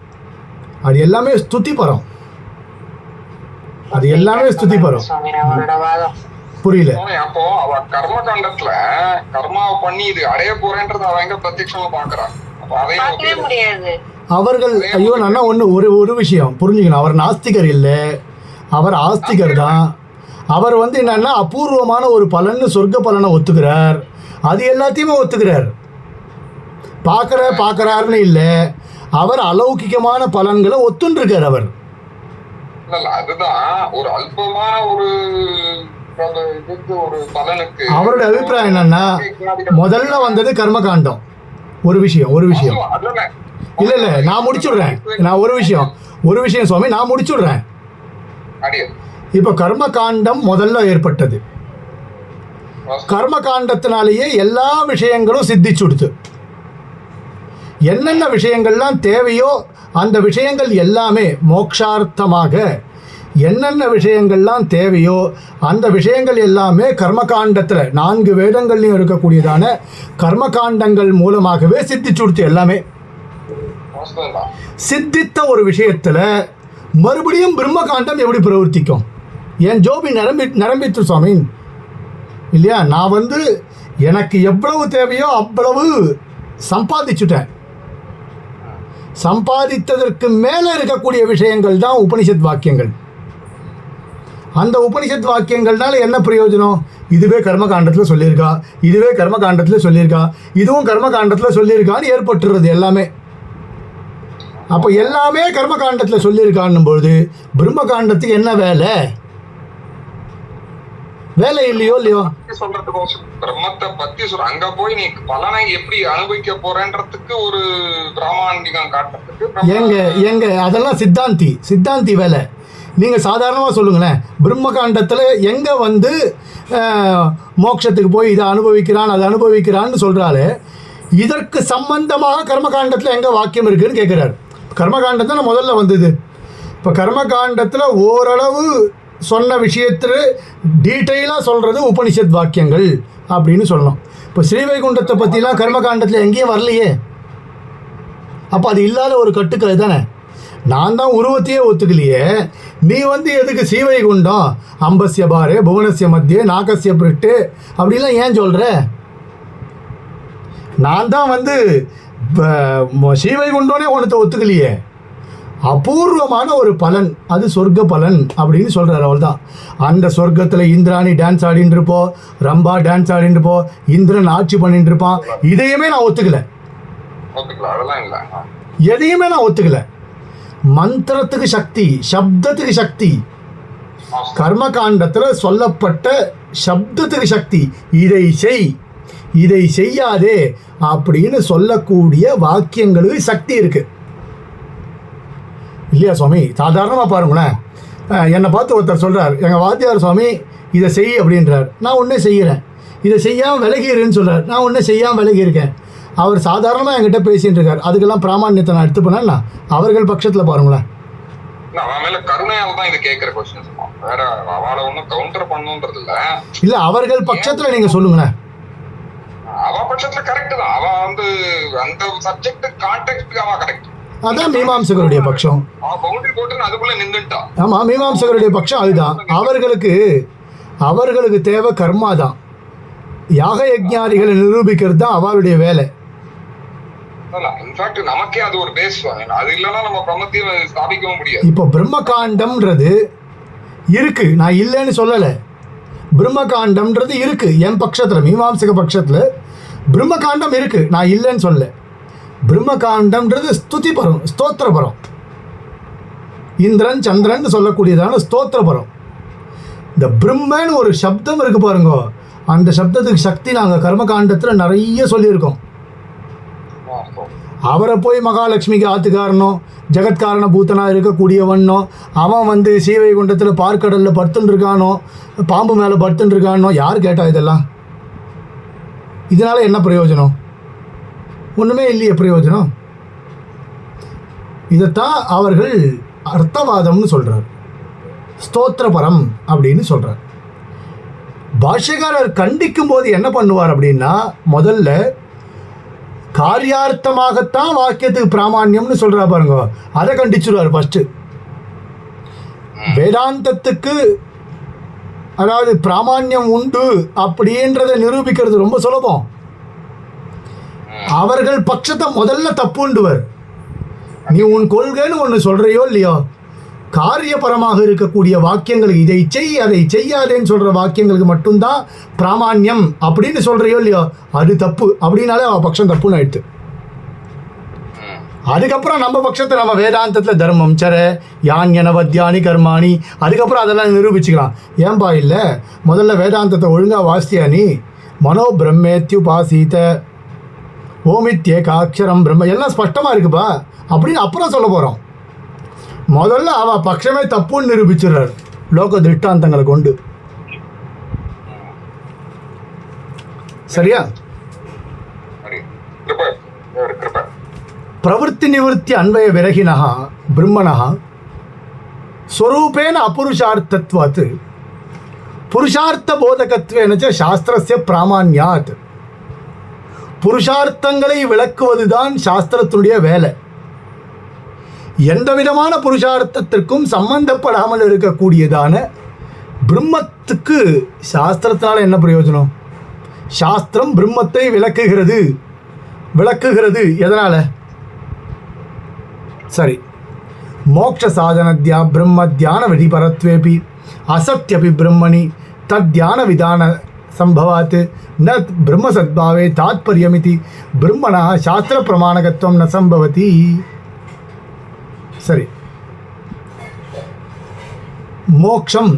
அது எல்லாமே ஸ்துதிபரம். அது எல்லாமே ஸ்துதிபரம். புரியல? அப்போ அவ கர்மகாண்டத்துல கர்மாவை பண்ணி இது அடைய போறேன்றது அவ எங்க பிரத்யட்சமா பாக்குறான். அவர்கள் ஐயோ நான் ஒரு விஷயம் புரிஞ்சுக்கணும். அவர் நாஸ்திகர் இல்லை, அவர் ஆஸ்திகர் தான். அவர் வந்து என்னன்னா அபூர்வமான ஒரு பலன்னு சொர்க்க பலனை ஒத்துக்கிறார். அது எல்லாத்தையுமே ஒத்துக்கிறார். பார்க்கறாருன்னு இல்லை, அவர் அலௌகிகமான பலன்களை ஒத்துன்றிருக்கார் அவர். அதுதான் ஒரு அல்பமான ஒரு பலனுக்கு அவருடைய அபிப்பிராயம் என்னன்னா முதல்ல வந்தது கர்மகாண்டம். ஒரு விஷயம் இல்ல நான் முடிச்சுடுறேன். நான் ஒரு விஷயம் சுவாமி நான் முடிச்சுடுறேன். இப்ப கர்மகாண்டம் முதல்ல ஏற்பட்டது. கர்மகாண்டத்தினாலேயே எல்லா விஷயங்களும் சித்திச்சுடுது. என்னென்ன விஷயங்கள்லாம் தேவையோ அந்த விஷயங்கள் எல்லாமே மோக்ஷார்த்தமாக என்னென்ன விஷயங்கள்லாம் தேவையோ அந்த விஷயங்கள் எல்லாமே கர்மகாண்டத்தில் 4 வேதங்கள்லையும் இருக்கக்கூடியதான கர்மகாண்டங்கள் மூலமாகவே சித்திச்சுடுத்து. எல்லாமே சித்தித்த ஒரு விஷயத்தில் மறுபடியும் பிரம்மகாண்டம் எப்படி பிரவர்த்திக்கும்? என் ஜோபி நிரம்பித்து சுவாமி இல்லையா? நான் வந்து எனக்கு எவ்வளவு தேவையோ அவ்வளவு சம்பாதிச்சுட்டேன். சம்பாதித்ததற்கு மேலே இருக்கக்கூடிய விஷயங்கள் தான் உபனிஷத் வாக்கியங்கள். அந்த உபனிஷத் வாக்கியங்கள்னால என்ன பிரயோஜனம்? இதுவே கர்மகாண்டத்தில் சொல்லியிருக்கா, இதுவே கர்மகாண்டத்தில் சொல்லியிருக்கா, இதுவும் கர்மகாண்டத்தில் சொல்லியிருக்கான்னு ஏற்பட்டுறது எல்லாமே. அப்போ எல்லாமே கர்மகாண்டத்தில் சொல்லியிருக்கான்னும் பொழுது பிரம்மகாண்டத்துக்கு என்ன வேலை? வேலை இல்லையோ சொல்றதுக்கோசம் பிரம்மத்தை பத்தி அங்க போய் நீ பலனை எப்படி அனுபவிக்க போறேன்றதுக்கு ஒரு பிராமணிகம் காட்டுறதுக்கு எங்க அதெல்லாம் சித்தாந்தி வேலை. நீங்கள் சாதாரணமாக சொல்லுங்களேன், பிரம்மகாண்டத்தில் எங்கே வந்து மோட்சத்துக்கு போய் இதை அனுபவிக்கிறான் அதை அனுபவிக்கிறான்னு சொல்கிறாரு. இதற்கு சம்பந்தமாக கர்மகாண்டத்தில் எங்கே வாக்கியம் இருக்குதுன்னு கேட்குறாரு. கர்மகாண்டம் தான் முதல்ல வந்தது. இப்போ கர்மகாண்டத்தில் ஓரளவு சொன்ன விஷயத்தில் டீட்டெயிலாக சொல்கிறது உபனிஷத் வாக்கியங்கள் அப்படின்னு சொல்லணும். இப்போ ஸ்ரீவைகுண்டத்தை பற்றிலாம் கர்மகாண்டத்தில் எங்கேயும் வரலையே. அப்போ அது இல்லாத ஒரு கட்டுக்கலை தானே. நான் தான் உருவத்தையே ஒத்துக்கலையே, நீ வந்து எதுக்கு ஸ்ரீவைகுண்டம் அம்பஸ்ய பாரே புவனஸ்ய மத்தியே நாகஸ்ய பிரிட்டு அப்படிலாம் ஏன் சொல்கிற? நான் தான் வந்து ஸ்ரீவைகுண்டோனே ஒன்றத்தை ஒத்துக்கலையே. அபூர்வமான ஒரு பலன், அது சொர்க்க பலன் அப்படின்னு சொல்கிறார். அவள் தான் அந்த சொர்க்கத்தில் இந்திராணி டான்ஸ் ஆடின்னு இருப்போம், ரம்பா டான்ஸ் ஆடின்னு இருப்போம், இந்திரன் ஆட்சி பண்ணிட்டு இருப்பான். இதையுமே நான் ஒத்துக்கலை. எதையுமே நான் ஒத்துக்கலை. மந்திரத்துக்கு சக்தி, சப்தத்துக்கு சக்தி, கர்மகாண்டத்தில் சொல்லப்பட்ட சப்தத்துக்கு சக்தி. இதை செய்யாதே அப்படின்னு சொல்லக்கூடிய வாக்கியங்களுக்கு சக்தி இருக்கு இல்லையா சுவாமி? சாதாரணமாக பாருங்களேன், என்னை பார்த்து ஒருத்தர் சொல்கிறார், எங்கள் வாத்தியார் சுவாமி இதை செய் அப்படின்றார். நான் ஒன்றே செய்கிறேன். இதை செய்யாமல் விலகிடுன்னு சொல்கிறார். நான் ஒன்றே செய்யாமல் விலகியிருக்கேன். அவர் சாதாரணமாக என்கிட்ட பேசிகிட்டு இருக்கார். அதுக்கெல்லாம் பிராமணியத்தை நான் எடுத்துப்பேன்னா அவர்கள் பட்சத்தில் பாருங்களேன். இல்லை அவர்கள் பட்சத்தில் நீங்கள் சொல்லுங்களேன். அதான் மீமாம்சகருடைய பட்சம். ஆமாம், மீமாம்சகருடைய பட்சம் அதுதான். அவர்களுக்கு தேவை கர்மா தான். யாக யஜ்ஞாதிகளை நிரூபிக்கிறது தான் அவருடைய வேலை. இப்போ பிரம்மகாண்டம்ன்றது இருக்கு, நான் இல்லைன்னு சொல்லலை. பிரம்மகாண்டம்ன்றது இருக்கு என் பட்சத்தில், மீமாம்சக பட்சத்தில் பிரம்மகாண்டம் இருக்கு, நான் இல்லைன்னு சொல்லலை. பிரம்மகாண்டம்ன்றது ஸ்துதி பரம், ஸ்தோத்திர பரம். இந்திரன் சந்திரன் சொல்லக்கூடியதான ஸ்தோத்திர பரம். இந்த பிரம்மன்னு ஒரு சப்தம் இருக்கு பாருங்க, அந்த சப்தத்துக்கு சக்தி நாங்கள் கர்மகாண்டத்தில் நிறைய சொல்லியிருக்கோம். அவரை போய் மகாலட்சுமிக்கு ஆத்துக்காரனோ ஜெகத்காரண பூத்தனாக இருக்கக்கூடியவனோ அவன் வந்து ஸ்ரீவைகுண்டத்தில் பார்க்கடலில் படுத்துன்னு இருக்கானோ பாம்பு மேலே படுத்துன்னு இருக்கானோ யார் கேட்டா? இதெல்லாம் இதனால் என்ன பிரயோஜனம்? ஒன்றுமே இல்லையே பிரயோஜனம். இதைத்தான் அவர்கள் அர்த்தவாதம்னு சொல்கிறார், ஸ்தோத்திரபரம் அப்படின்னு சொல்கிறார். பாஷ்யக்காரர் கண்டிக்கும் போது என்ன பண்ணுவார் அப்படின்னா, முதல்ல காரியார்த்தமாகத்தான் வாக்கியத்துக்கு பிராமான்யம்னு சொல்கிறா பாருங்க, அதை கண்டிச்சுடுவார் ஃபஸ்ட்டு. வேதாந்தத்துக்கு அதாவது பிராமான்யம் உண்டு அப்படின்றத நிரூபிக்கிறது ரொம்ப சுலபம். அவர்கள் பட்சத்தை முதல்ல தப்புண்டுவர். நீ உன் கொள்கைன்னு ஒன்று சொல்கிறையோ இல்லையோ, காரியபரமாக இருக்கக்கூடிய வாக்கியங்களுக்கு இதை செய் அதை செய்யாதேன்னு சொல்கிற வாக்கியங்களுக்கு மட்டும்தான் பிராமான்யம் அப்படின்னு சொல்கிறியோ இல்லையோ, அது தப்பு அப்படின்னாலே அவள் பட்சம் தப்புன்னு ஆயிடுது. அதுக்கப்புறம் நம்ம பட்சத்தை நம்ம வேதாந்தத்தில் தர்மம் சர யான்யனவத்யானி கர்மாணி அதுக்கப்புறம் அதெல்லாம் நிரூபிச்சுக்கலாம். ஏன்பா இல்லை, முதல்ல வேதாந்தத்தை ஒழுங்காக வாசித்தியா நீ? மனோ பிரம்மேத்யுபாசீத ஓமித்யேகாட்சரம் பிரம்ம எல்லாம் ஸ்பஷ்டமாக இருக்குப்பா அப்படின்னு அப்புறம் சொல்ல போகிறோம். முதல்ல அவள் பட்சமே தப்புன்னு நிரூபிச்சிடுறார் லோக திருஷ்டாந்தங்களை கொண்டு. சரியா? பிரவೃತ್ತಿ நிவೃತ್ತಿ அன்வய விரகினः பிரம்மணः ஸ்வரூபேன அபுருஷார்த்தத்வாத் புருஷார்த்த போதகத்வேன ச சாஸ்திரஸ்ய பிராமான்யாத். புருஷார்த்தங்களை விளக்குவதுதான் சாஸ்திரத்தினுடைய வேலை. எந்த விதமான புருஷார்த்தத்திற்கும் சம்பந்தப்படாமல் இருக்கக்கூடியதான பிரம்மத்துக்கு சாஸ்திரத்தினால என்ன பிரயோஜனம்? சாஸ்திரம் பிரம்மத்தை விளக்குகிறது. எதனால? சரி, மோட்ச சாதனத்யா பிரம்ம தியான விதிபரத்வேபி அசத்யபி பிரம்மணி தத் தியான விதான சம்பவாத் ந பிரம்ம சத்பாவே தாத்பரியமிதி பிரம்மணா சாஸ்திர பிரமாணகத்துவம் ந சம்பவதி. சரி, மோக்ஷம்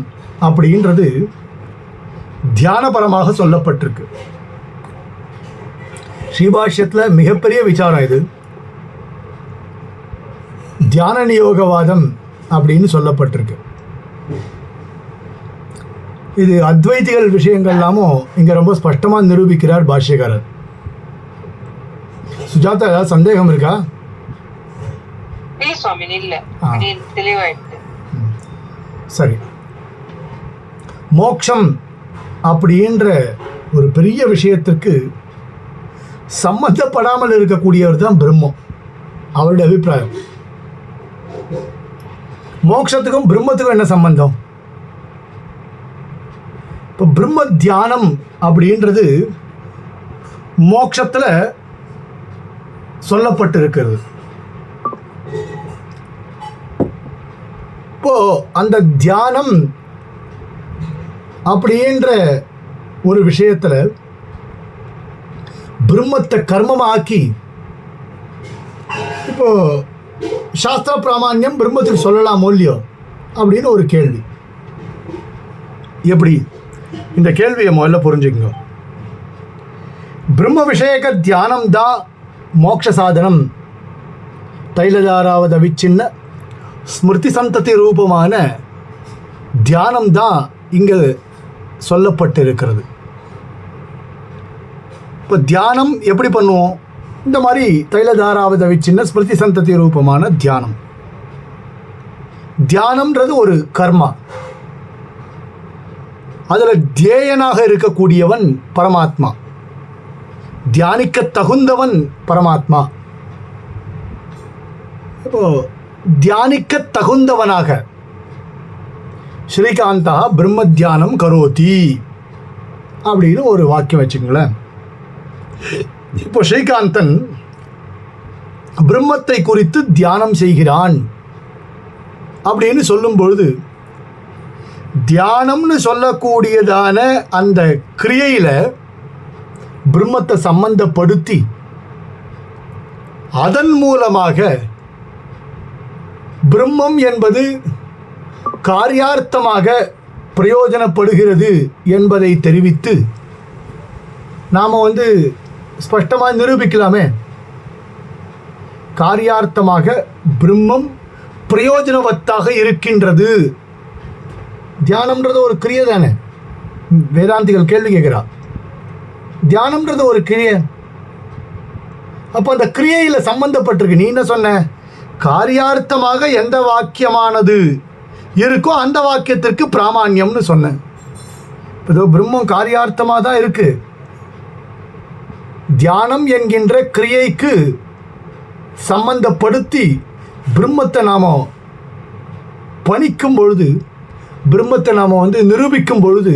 அப்படின்றது தியானபரமாக சொல்லப்பட்டிருக்கு. ஸ்ரீபாஷ்யத்தில் மிகப்பெரிய விசாரம் இது. தியான நியோகவாதம் அப்படின்னு சொல்லப்பட்டிருக்கு. இது அத்வைதிகள் விஷயங்கள்லாமும் இங்கே ரொம்ப ஸ்பஷ்டமாக நிரூபிக்கிறார் பாஷ்யக்காரர். சுஜாதா, ஏதாவது சந்தேகம் இருக்கா? சரி, மோக்ஷம் அப்படின்ற ஒரு பெரிய விஷயத்திற்கு சம்மந்தப்படாமல் இருக்கக்கூடியவர் தான் பிரம்மம். அவருடைய அபிப்பிராயம். மோட்சத்துக்கும் பிரம்மத்துக்கும் என்ன சம்பந்தம்? இப்போ பிரம்ம தியானம் அப்படின்றது மோட்சத்தில் சொல்லப்பட்டு இருக்கிறது. இப்போ அந்த தியானம் அப்படின்ற ஒரு விஷயத்தில் பிரம்மத்தை கர்மமாக்கி இப்போ சாஸ்திர பிராமான்யம் பிரம்மத்துக்கு சொல்லலாமோ இல்லையோ அப்படின்னு ஒரு கேள்வி. எப்படி? இந்த கேள்வியை முதல்ல புரிஞ்சுக்கங்க. பிரம்ம விஷயக தியானம் தான் மோட்ச சாதனம். தைலதாராவது அவிச்சின்ன ஸ்மிருதி சந்ததி ரூபமான தியானம் தான் இங்கே சொல்லப்பட்டிருக்கிறது. இப்போ தியானம் எப்படி பண்ணுவோம்? இந்த மாதிரி தைலதாராவது அவிச்சின்ன ஸ்மிருதி சந்ததி ரூபமான தியானம். தியானம்ன்றது ஒரு கர்மா. அதில் தியேயனாக இருக்கக்கூடியவன் பரமாத்மா, தியானிக்க தகுந்தவன் பரமாத்மா. இப்போ தியானிக்க தகுந்தவனாக ஸ்ரீகாந்தா பிரம்ம தியானம் கரோதி அப்படின்னு ஒரு வாக்கியம் வச்சுங்களேன். இப்போ ஸ்ரீகாந்தன் பிரம்மத்தை குறித்து தியானம் செய்கிறான் அப்படின்னு சொல்லும் பொழுது தியானம்னு சொல்லக்கூடியதான அந்த கிரியையில் பிரம்மத்தை சம்பந்தப்படுத்தி அதன் மூலமாக பிரம்மம் என்பது காரியார்த்தமாக பிரயோஜனப்படுகிறது என்பதை தெரிவித்து நாம் ஸ்பஷ்டமாக நிரூபிக்கலாமே. காரியார்த்தமாக பிரம்மம் பிரயோஜனவத்தாக இருக்கின்றது. தியானம்ன்றது ஒரு கிரியை தானே. வேதாந்திகள் கேள்வி கேட்குறா, தியானம்ன்றது ஒரு கிரியை. அப்போ அந்த கிரியையில் சம்பந்தப்பட்டிருக்கு. நீ என்ன சொன்ன? காரியார்த்தமாக எந்த வாக்கியமானது இருக்கோ அந்த வாக்கியத்திற்கு பிராமான்யம்னு சொன்னேன். இப்போ பிரம்மம் காரியார்த்தமாக தான் இருக்கு. தியானம் என்கின்ற கிரியைக்கு சம்பந்தப்படுத்தி பிரம்மத்தை நாம் பணிக்கும் பொழுது, பிரம்மத்தை நாம் நிரூபிக்கும் பொழுது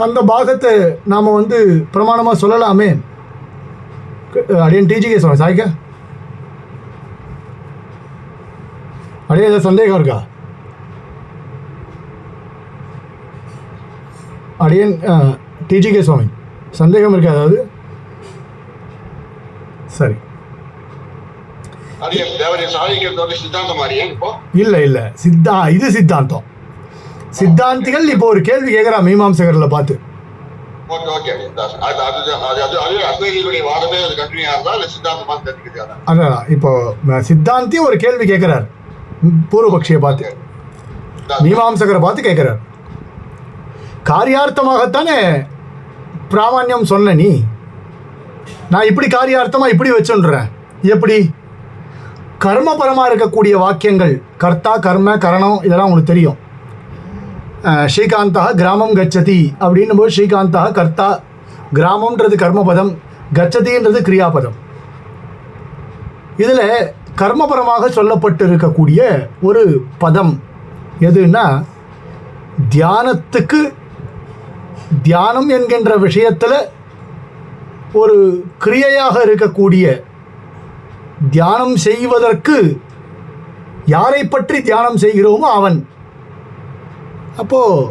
அந்த பாகத்தை நாம் பிரமாணமாக சொல்லலாமே. அடியன் டிஜிகே சொல்ல சாய்க்க அப்படியே ஏதாவது சந்தேகம் இருக்கா? அடியன் டிஜிகே சுவாமி, சந்தேகம் இருக்கா ஏதாவது? சரி, இல்லை இல்லை, இது சித்தாந்தம். சித்தாந்திகள் இப்போ ஒரு கேள்வி கேட்குறா மீமாம்சகர்ல பார்த்து. அதான் இப்போ சித்தாந்தி ஒரு கேள்வி கேட்கிறார், பூர்வபக்ஷியை பார்த்து, மீமாம்சகரை பார்த்து கேட்கிறார். காரியார்த்தமாகத்தானே பிராமான்யம் சொன்ன நீ, நான் இப்படி காரியார்த்தமா இப்படி வச்சுன்றேன். எப்படி? கர்மபரமாக இருக்கக்கூடிய வாக்கியங்கள், கர்த்தா கர்ம கரணம், இதெல்லாம் உங்களுக்கு தெரியும். ஸ்ரீகாந்தா கிராமம் கச்சதி அப்படின்னும் போது ஸ்ரீகாந்தா கர்த்தா, கிராமம்ன்றது கர்மபதம், கச்சதின்றது கிரியாபதம். இதில் கர்மபரமாக சொல்லப்பட்டு இருக்கக்கூடிய ஒரு பதம் எதுன்னா, தியானத்துக்கு, தியானம் என்கின்ற விஷயத்தில் ஒரு கிரியையாக இருக்கக்கூடிய, தியானம் செய்வதற்கு யாரை பற்றி தியானம் செய்கிறோமோ அவன். அப்போது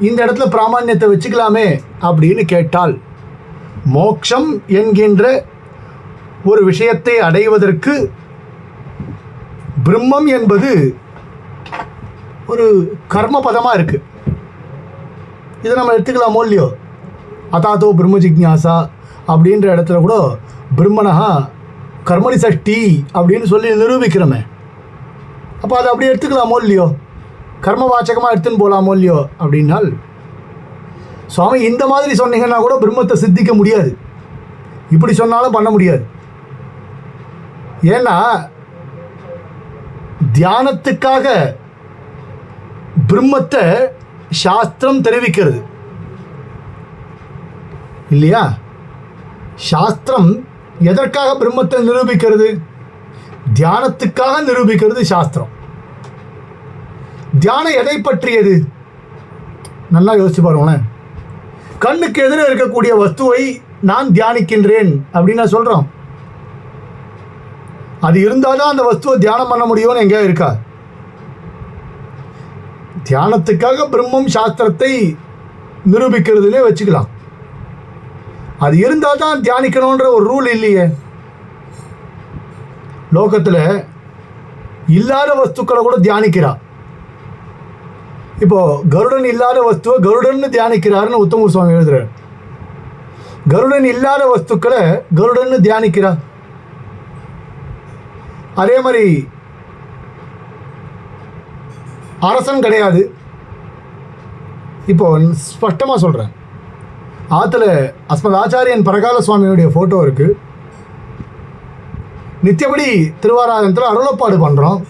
இந்த இடத்துல பிராமான்யத்தை வச்சுக்கலாமே அப்படின்னு கேட்டால், மோட்சம் என்கின்ற ஒரு விஷயத்தை அடைவதற்கு பிரம்மம் என்பது ஒரு கர்மபதமாக இருக்குது. இதை நம்ம எடுத்துக்கலாமோ இல்லையோ? அதாத்தோ பிரம்ம ஜிக்ஞாசா அப்படின்ற இடத்துல கூட பிரம்மனஹா கர்மணி சஷ்டி அப்படின்னு சொல்லி நிரூபிக்கிறோமே. அப்போ அதை அப்படி எடுத்துக்கலாமோ இல்லையோ? கர்மவாச்சகமாக எடுத்துன்னு போகலாமோ இல்லையோ? அப்படின்னால் சுவாமி இந்த மாதிரி சொன்னீங்கன்னா கூட பிரம்மத்தை சித்திக்க முடியாது, இப்படி சொன்னாலும் பண்ண முடியாது. ஏன்னா தியானத்துக்காக பிரம்மத்தை சாஸ்திரம் தெரிவிக்கிறது இல்லையா? சாஸ்திரம் எதற்காக பிரம்மத்தை நிரூபிக்கிறது? தியானத்துக்காக நிரூபிக்கிறது சாஸ்திரம். தியானம் எதை பற்றியது? நல்லா யோசிச்சு பாருங்களேன். கண்ணுக்கு எதிர இருக்கக்கூடிய வஸ்துவை நான் தியானிக்கின்றேன் அப்படின்னு நான் சொல்கிறோம். அது இருந்தால் தான் அந்த வஸ்துவை தியானம் பண்ண முடியும்னு எங்கேயா இருக்கா? தியானத்துக்காக பிரம்மம் சாஸ்திரத்தை நிரூபிக்கிறதுனே வச்சுக்கலாம். அது இருந்தால் தான் தியானிக்கணுன்ற ஒரு ரூல் இல்லையே. லோகத்தில் இல்லாத வஸ்துக்களை கூட தியானிக்கிறா. இப்போ கருடன் இல்லாத வஸ்துவை கருடன்னு தியானிக்கிறாருன்னு உத்தமூர் சுவாமி எழுதுறார். கருடன் இல்லாத வஸ்துக்களை கருடன்னு தியானிக்கிறா. அதே மாதிரி அரசன் கிடையாது. இப்போ ஸ்பஷ்டமாக சொல்கிறேன், ஆற்றுல அஸ்மத் ஆச்சாரியன் பரகால சுவாமியுடைய ஃபோட்டோ இருக்குது. நித்தியபடி திருவாராதனத்தில் அருளப்பாடு பண்ணுறோம்.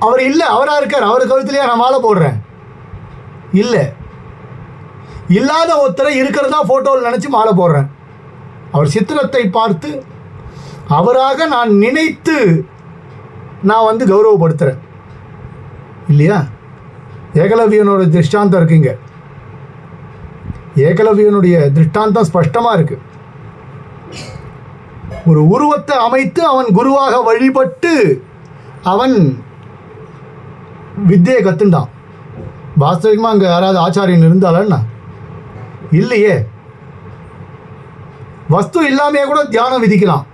அவர் இல்லை, அவராக இருக்கார். அவர் கழுத்துலையா நான் மாலை போடுறேன்? இல்லை, இல்லாத ஒருத்தரை இருக்கிறதா ஃபோட்டோவில் நினச்சி மாலை போடுறேன். அவர் சித்திரத்தை பார்த்து அவராக நான் நினைத்து நான் கௌரவப்படுத்துகிறேன் இல்லையா? ஏகலவியனோட திருஷ்டாந்தம் இருக்குங்க. ஏகலவியனுடைய திருஷ்டாந்தம் ஸ்பஷ்டமாக இருக்கு. ஒரு உருவத்தை அமைத்து அவன் குருவாக வழிபட்டு அவன் வித்தையை கத்துண்டான். வாஸ்தவிகமாக அங்கே யாராவது ஆச்சாரியன் இருந்தாலன்னா இல்லையே. வஸ்து இல்லாமையே கூட தியானம் விதிக்கலாம்.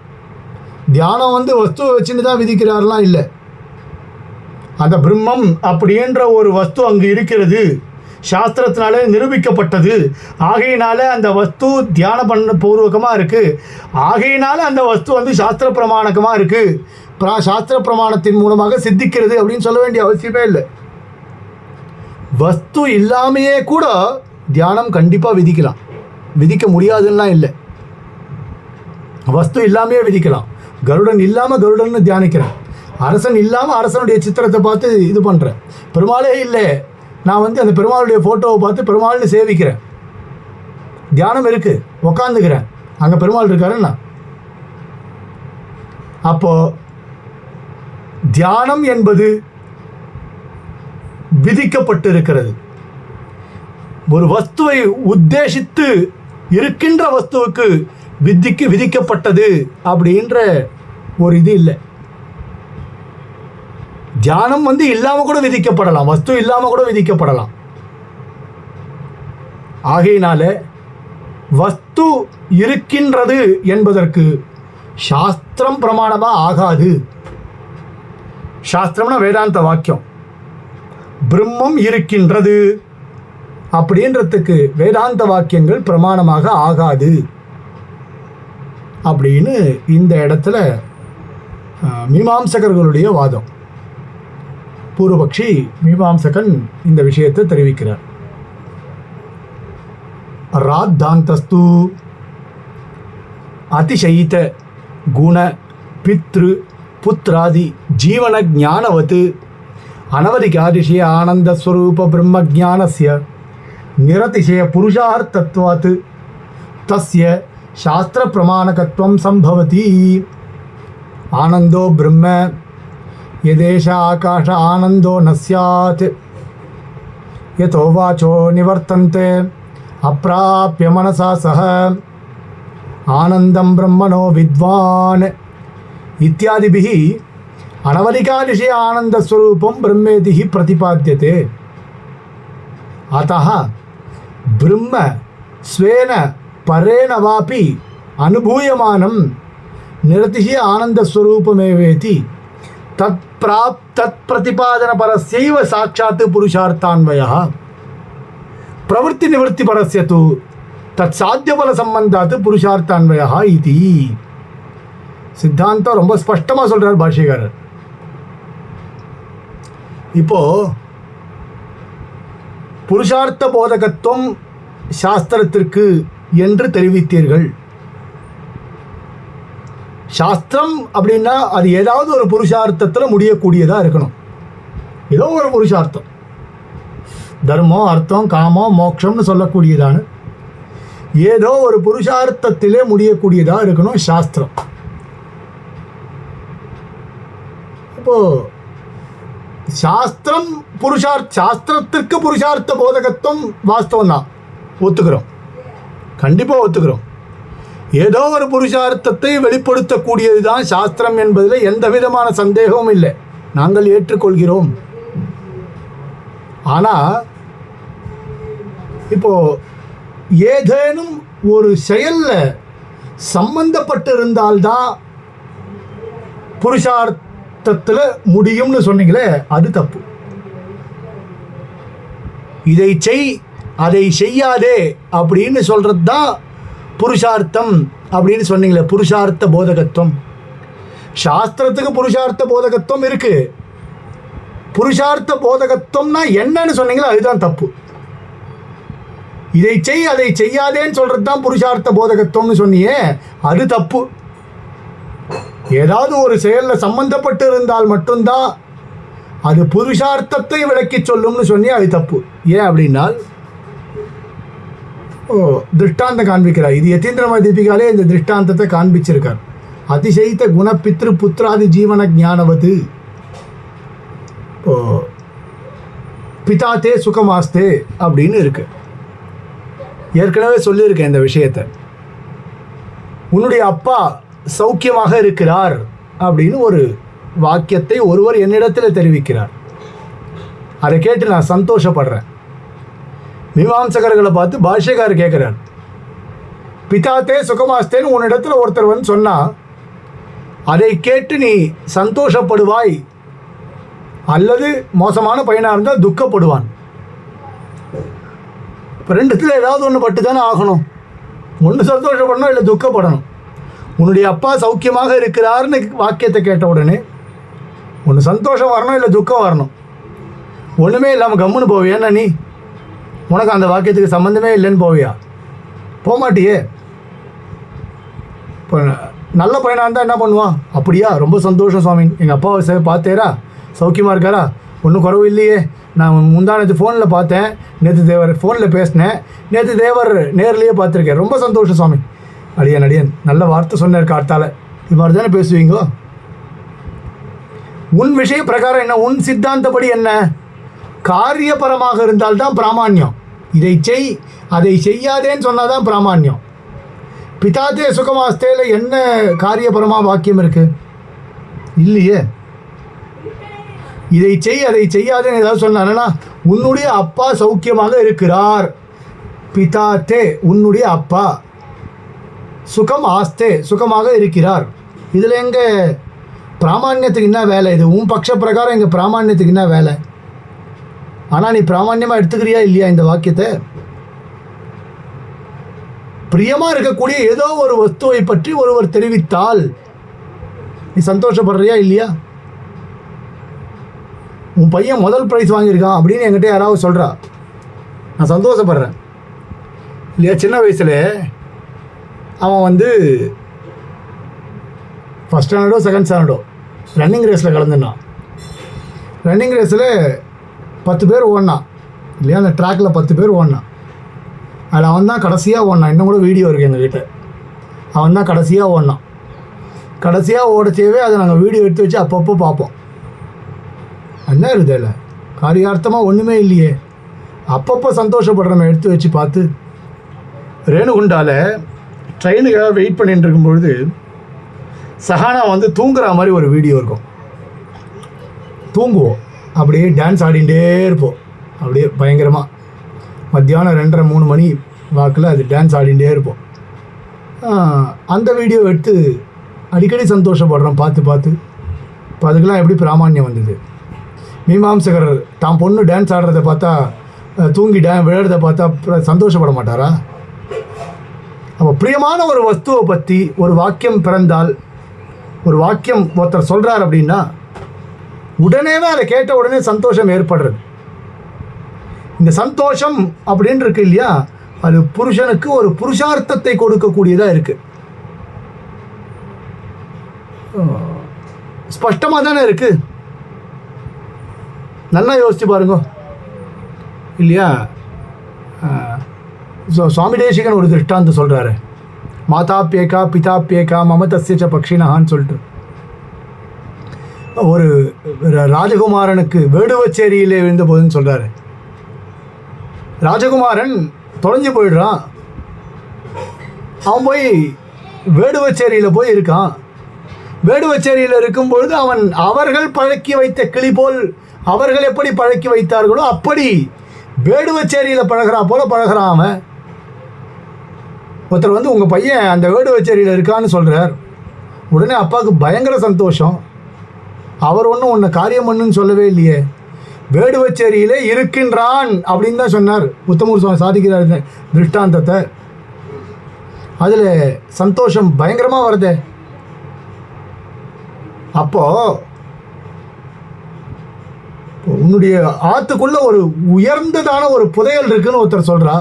தியானம் வஸ்துவை வச்சுன்னு தான் விதிக்கிறாரெலாம் இல்லை. அந்த பிரம்மம் அப்படின்ற ஒரு வஸ்து அங்கு இருக்கிறது, சாஸ்திரத்தினாலே நிரூபிக்கப்பட்டது. ஆகையினால அந்த வஸ்து தியான பண்ண பூர்வகமாக இருக்குது. ஆகையினால அந்த வஸ்து சாஸ்திர பிரமாணகமாக இருக்குது, சாஸ்திர பிரமாணத்தின் மூலமாக சித்திக்கிறது அப்படின்னு சொல்ல வேண்டிய அவசியமே இல்லை. வஸ்து இல்லாமையே கூட தியானம் கண்டிப்பாக விதிக்கலாம். விதிக்க முடியாதுன்னா இல்லை, வஸ்து இல்லாமையே விதிக்கலாம். கருடன் இல்லாமல் கருடன்னு தியானிக்கிறேன். அரசன் இல்லாமல் அரசனுடைய சித்திரத்தை பார்த்து இது பண்ணுறேன். பெருமாளே இல்லை, நான் அந்த பெருமாளுடைய ஃபோட்டோவை பார்த்து பெருமாள்னு சேவிக்கிறேன். தியானம் இருக்குது, உக்காந்துக்கிறேன், அங்கே பெருமாள் இருக்காருன்னா. அப்போது தியானம் என்பது விதிக்கப்பட்டு இருக்கிறது. ஒரு வஸ்துவை உத்தேசித்து இருக்கின்ற வஸ்துவுக்கு விதிக்கப்பட்டது அப்படின்ற ஒரு இது இல்லை. தியானம் வந்து இல்லாமல் கூட விதிக்கப்படலாம், வஸ்து இல்லாமல் கூட விதிக்கப்படலாம். ஆகையினால வஸ்து இருக்கின்றது என்பதற்கு சாஸ்திரம் பிரமாணமாக ஆகாது. சாஸ்திரம்னா வேதாந்த வாக்கியம். பிரம்மம் இருக்கின்றது அப்படின்றதுக்கு வேதாந்த வாக்கியங்கள் பிரமாணமாக ஆகாது அப்படின்னு இந்த இடத்துல மீமாம்சகர்களுடைய வாதம். பூர்வபக்ஷி மீமாம்சகன் இந்த விஷயத்தை தெரிவிக்கிறார். ராத்தாந்தஸ்து அதிசயித்த குண பித்ரு புத்திராதி ஜீவன ஞானவத் அனவதிகாதிசய ஆனந்தஸ்வரூப பிரம்மஜானஸ்ய நிரதிசய புருஷார்த்தத்வாத் தஸ்ய சாஸ்திர பிரமாணகத்வம் சம்பவதி. ஆனந்தோ பிரம்ம யதேஷ ஆகாஷ ஆனந்தோ ந ஸ்யாத் யதோ வாச்சோ நிவர்த்தந்தே அப்ராப்ய மனசா சஹ ஆனந்தம் பிரம்மணோ வித்வான் இத்தியாதிபிः அனவதிகாதிசய ஆனந்தஸ்வரூபம் பிரம்மேதிஹி பிரதிபாத்யते. अतः ब्रह्म स्वेन परेण वापि अनुभूयमानं निरतिशय आनन्दस्वरूपमेवेति तत्प्रतिपादनपरस्यैव साक्षात् पुरुषार्थान्वयः प्रवृत्तिनिवृत्तिपरस्य तु तत्साध्यफलसम्बन्धात् पुरुषार्थान्वयः इति. சித்தாந்தம் ரொம்ப ஸ்பஷ்டமாக சொல்கிறார் பாஷ்யக்காரர். இப்போது புருஷார்த்த போதகத்துவம் சாஸ்திரத்திற்கு என்று தெரிவித்தீர்கள். சாஸ்திரம் அப்படின்னா அது ஏதாவது ஒரு புருஷார்த்தத்தில் முடியக்கூடியதாக இருக்கணும். ஏதோ ஒரு புருஷார்த்தம், தர்மம் அர்த்தம் காமம் மோட்சம்னு சொல்லக்கூடியதான ஏதோ ஒரு புருஷார்த்தத்திலே முடியக்கூடியதாக இருக்கணும் சாஸ்திரம். இப்போது சாஸ்திரம் சாஸ்திரத்திற்கு புருஷார்த்த போதகத்துவம் வாஸ்தவம் தான், ஒத்துக்கிறோம், கண்டிப்பாக ஒத்துக்கிறோம். ஏதோ ஒரு புருஷார்த்தத்தை வெளிப்படுத்தக்கூடியது தான் சாஸ்திரம் என்பதில் எந்த விதமான சந்தேகமும் இல்லை, நாங்கள் ஏற்றுக்கொள்கிறோம். ஆனால் இப்போது ஏதேனும் ஒரு செயலில் சம்பந்தப்பட்டு இருந்தால்தான் புருஷார்த்தத்தில் முடியும்னு சொன்னீங்களே, அது தப்பு. இதை செய் அதை செய்யாதே அப்படின்னு சொல்கிறது தான் புருஷார்த்தம் அப்படின்னு சொன்னீங்களே, புருஷார்த்த போதகத்துவம். சாஸ்திரத்துக்கு புருஷார்த்த போதகத்துவம் இருக்கு. புருஷார்த்த போதகத்துவம்னா என்னன்னு சொன்னீங்களோ அதுதான் தப்பு. இதை செய் அதை செய்யாதேன்னு சொல்கிறது தான் புருஷார்த்த போதகத்துவம்னு சொன்னியே, அது தப்பு. ஏதாவது ஒரு செயலில் சம்பந்தப்பட்டு இருந்தால் மட்டும்தான் அது புருஷார்த்தத்தை விளக்கி சொல்லும்னு சொன்னி அது தப்பு. ஏன் அப்படின்னால் திருஷ்டாந்தம் காண்பிக்கிறார். இது யதீந்திரமய தீபிகாலே இந்த திருஷ்டாந்தத்தை காண்பிச்சிருக்கார். அதிசயித்த குண பித்ரு புத்திராதி ஜீவன ஞானவது பிதாத்தே சுகமாஸ்தே அப்படின்னு இருக்கு. ஏற்கனவே சொல்லியிருக்கேன் இந்த விஷயத்தை. உன்னுடைய அப்பா சௌக்கியமாக இருக்கிறார் அப்படின்னு ஒரு வாக்கியத்தை ஒருவர் என்னிடத்தில் தெரிவிக்கிறார். அதை கேட்டு நான் சந்தோஷப்படுறேன். மீமாம்சகர்களை பார்த்து பாஷ்யக்காரர் கேட்குறார், பிதாத்தே சுகமாஸ்தேன்னு உன்னிடத்தில் ஒருத்தர் வந்து சொன்னால் அதை கேட்டு நீ சந்தோஷப்படுவாய் அல்லது மோசமான பையனாக இருந்தால் துக்கப்படுவான். இப்போ ரெண்டுத்தில் ஏதாவது ஒன்று பட்டு தானே ஆகணும். ஒன்று சந்தோஷப்படணும் இல்லை துக்கப்படணும். உன்னுடைய அப்பா சௌக்கியமாக இருக்கிறார்னு வாக்கியத்தை கேட்ட உடனே ஒன்று சந்தோஷம் வரணும் இல்லை துக்கம் வரணும். ஒன்றுமே இல்லாமல் கம்முன்னு போவியா? நீ உனக்கு அந்த வாக்கியத்துக்கு சம்மந்தமே இல்லைன்னு போவியா? போக மாட்டியே. இப்போ நல்ல பையனாக இருந்தால் என்ன பண்ணுவான்? அப்படியா, ரொம்ப சந்தோஷம் சுவாமி, எங்கள் அப்பாவை பார்த்தேரா, சௌக்கியமாக இருக்காரா, ஒன்றும் குறவு இல்லையே, நான் முந்தானத்து ஃபோனில் பார்த்தேன், நேற்று தேவர் ஃபோனில் பேசினேன், நேற்று தேவர் நேர்லேயே பார்த்துருக்கேன், ரொம்ப சந்தோஷம் சுவாமி. அடியன் நல்ல வார்த்தை சொன்னார் கார்த்தால. இது மாதிரி தானே பேசுவீங்கோ? உன் விஷய பிரகாரம் என்ன, உன் சித்தாந்தப்படி என்ன? காரியபரமாக இருந்தால்தான் பிராமான்யம். இதை செய் அதை செய்யாதேன்னு சொன்னால் தான் பிராமான்யம். பிதாத்தே சுகமாஸ்தேல என்ன காரியபரமாக வாக்கியம் இருக்கு? இல்லையே. இதை செய் அதை செய்யாதேன்னு ஏதாவது சொன்னானா, உன்னுடைய அப்பா சௌக்கியமாக இருக்கிறார், பிதா தே உன்னுடைய அப்பா, சுகம் ஆஸ்தே சுகமாக இருக்கிறார். இதில் எங்கே பிராமான்யத்துக்கு என்ன வேலை? இது உன் பட்ச பிரகாரம் எங்கள் பிராமான்யத்துக்கு என்ன வேலை? ஆனால் நீ பிராமான்யமாக எடுத்துக்கிறியா இல்லையா இந்த வாக்கியத்தை? பிரியமாக இருக்கக்கூடிய ஏதோ ஒரு வஸ்துவை பற்றி ஒருவர் தெரிவித்தால் நீ சந்தோஷப்படுறியா இல்லையா? உன் பையன் முதல் ப்ரைஸ் வாங்கியிருக்கான் அப்படின்னு என்கிட்ட யாராவது சொல்கிறா, நான் சந்தோஷப்படுறேன் இல்லையா? சின்ன வயசில் அவன் ஃபஸ்ட் ஸ்டாண்டர்டோ செகண்ட் ஸ்டாண்டர்டோ ரன்னிங் ரேஸில் கலந்துனான். ரன்னிங் ரேஸில் 10 பேர் ஓடினான் இல்லையா? அந்த ட்ராக்கில் 10 பேர் ஓடினான். அதில் அவன் தான் கடைசியாக ஓடினான். இன்னும் கூட வீடியோ இருக்குது எங்ககிட்ட. அவன் தான் கடைசியாக ஓடினான். கடைசியாக ஓடச்சேவே அதை நாங்கள் வீடியோ எடுத்து வச்சு அப்பப்போ பார்ப்போம். என்ன இருக்குதுல்ல, காரியார்த்தமாக ஒன்றுமே இல்லையே, அப்பப்போ சந்தோஷப்படுறோம் எடுத்து வச்சு பார்த்து. ரேணுகுண்டாவில் ட்ரெயினுக்காக வெயிட் பண்ணிட்டு இருக்கும்பொழுது சஹானா தூங்குற மாதிரி ஒரு வீடியோ இருக்கும். தூங்குவோம், அப்படியே டான்ஸ் ஆடிகிட்டே இருப்போம், அப்படியே பயங்கரமாக. மத்தியானம் 2:30-3 மணி வாக்கில் அது டான்ஸ் ஆடிகிட்டே இருப்போம். அந்த வீடியோ எடுத்து அடிக்கடி சந்தோஷப்படுறோம் பார்த்து பார்த்து. இப்போ அதுக்கெல்லாம் எப்படி பிராமான்யம் வந்தது? மீமாம்சகர் தான் பொண்ணு டான்ஸ் ஆடுறதை பார்த்தா, தூங்கி விழுறதை பார்த்தா சந்தோஷப்பட மாட்டாரா? அப்போ பிரியமான ஒரு வஸ்துவை பற்றி ஒரு வாக்கியம் பிறந்தால், ஒரு வாக்கியம் ஒருத்தர் சொல்கிறார் அப்படின்னா உடனேவே அதை கேட்ட உடனே சந்தோஷம் ஏற்படுறது. இந்த சந்தோஷம் அப்படின்னு இருக்கு இல்லையா, அது புருஷனுக்கு ஒரு புருஷார்த்தத்தை கொடுக்கக்கூடியதாக இருக்குது. ஸ்பஷ்டமாக தானே இருக்குது, நல்லா யோசிச்சு பாருங்க இல்லையா? சுவாமி தேசிகன் ஒரு திருஷ்டாந்தம் சொல்கிறாரு, மாதாப்பியேகா பிதாப்பியேகா மமதஸ்ய ச பக்ஷினஹான்னு சொல்லிட்டு. ஒரு ராஜகுமாரனுக்கு வேடுவச்சேரியிலே விழுந்த போதுன்னு சொல்கிறாரு. ராஜகுமாரன் தொலைஞ்சு போயிடுறான். அவன் போய் வேடுவச்சேரியில் போய் இருக்கான். வேடுவச்சேரியில் இருக்கும்பொழுது அவர்கள் பழக்கி வைத்த கிளி போல், அவர்கள் எப்படி பழக்கி வைத்தார்களோ அப்படி வேடுவச்சேரியில் பழகிறா போல பழகிறான் அவன். ஒருத்தர் உங்கள் பையன் அந்த வேடுவச்சேரியில் இருக்கான்னு சொல்கிறார். உடனே அப்பாவுக்கு பயங்கர சந்தோஷம். அவர் ஒன்றும் உன்னை காரியம் பண்ணுன்னு சொல்லவே இல்லையே, வேடுவச்சேரியிலே இருக்கின்றான் அப்படின்னு தான் சொன்னார். உத்தமூர் சுவாமி சாதிக்கிறார் திருஷ்டாந்தத்தை. அதில் சந்தோஷம் பயங்கரமாக வருதே. அப்போது உன்னுடைய ஆற்றுக்குள்ளே ஒரு உயர்ந்ததான ஒரு புதையல் இருக்குன்னு ஒருத்தர் சொல்கிறா.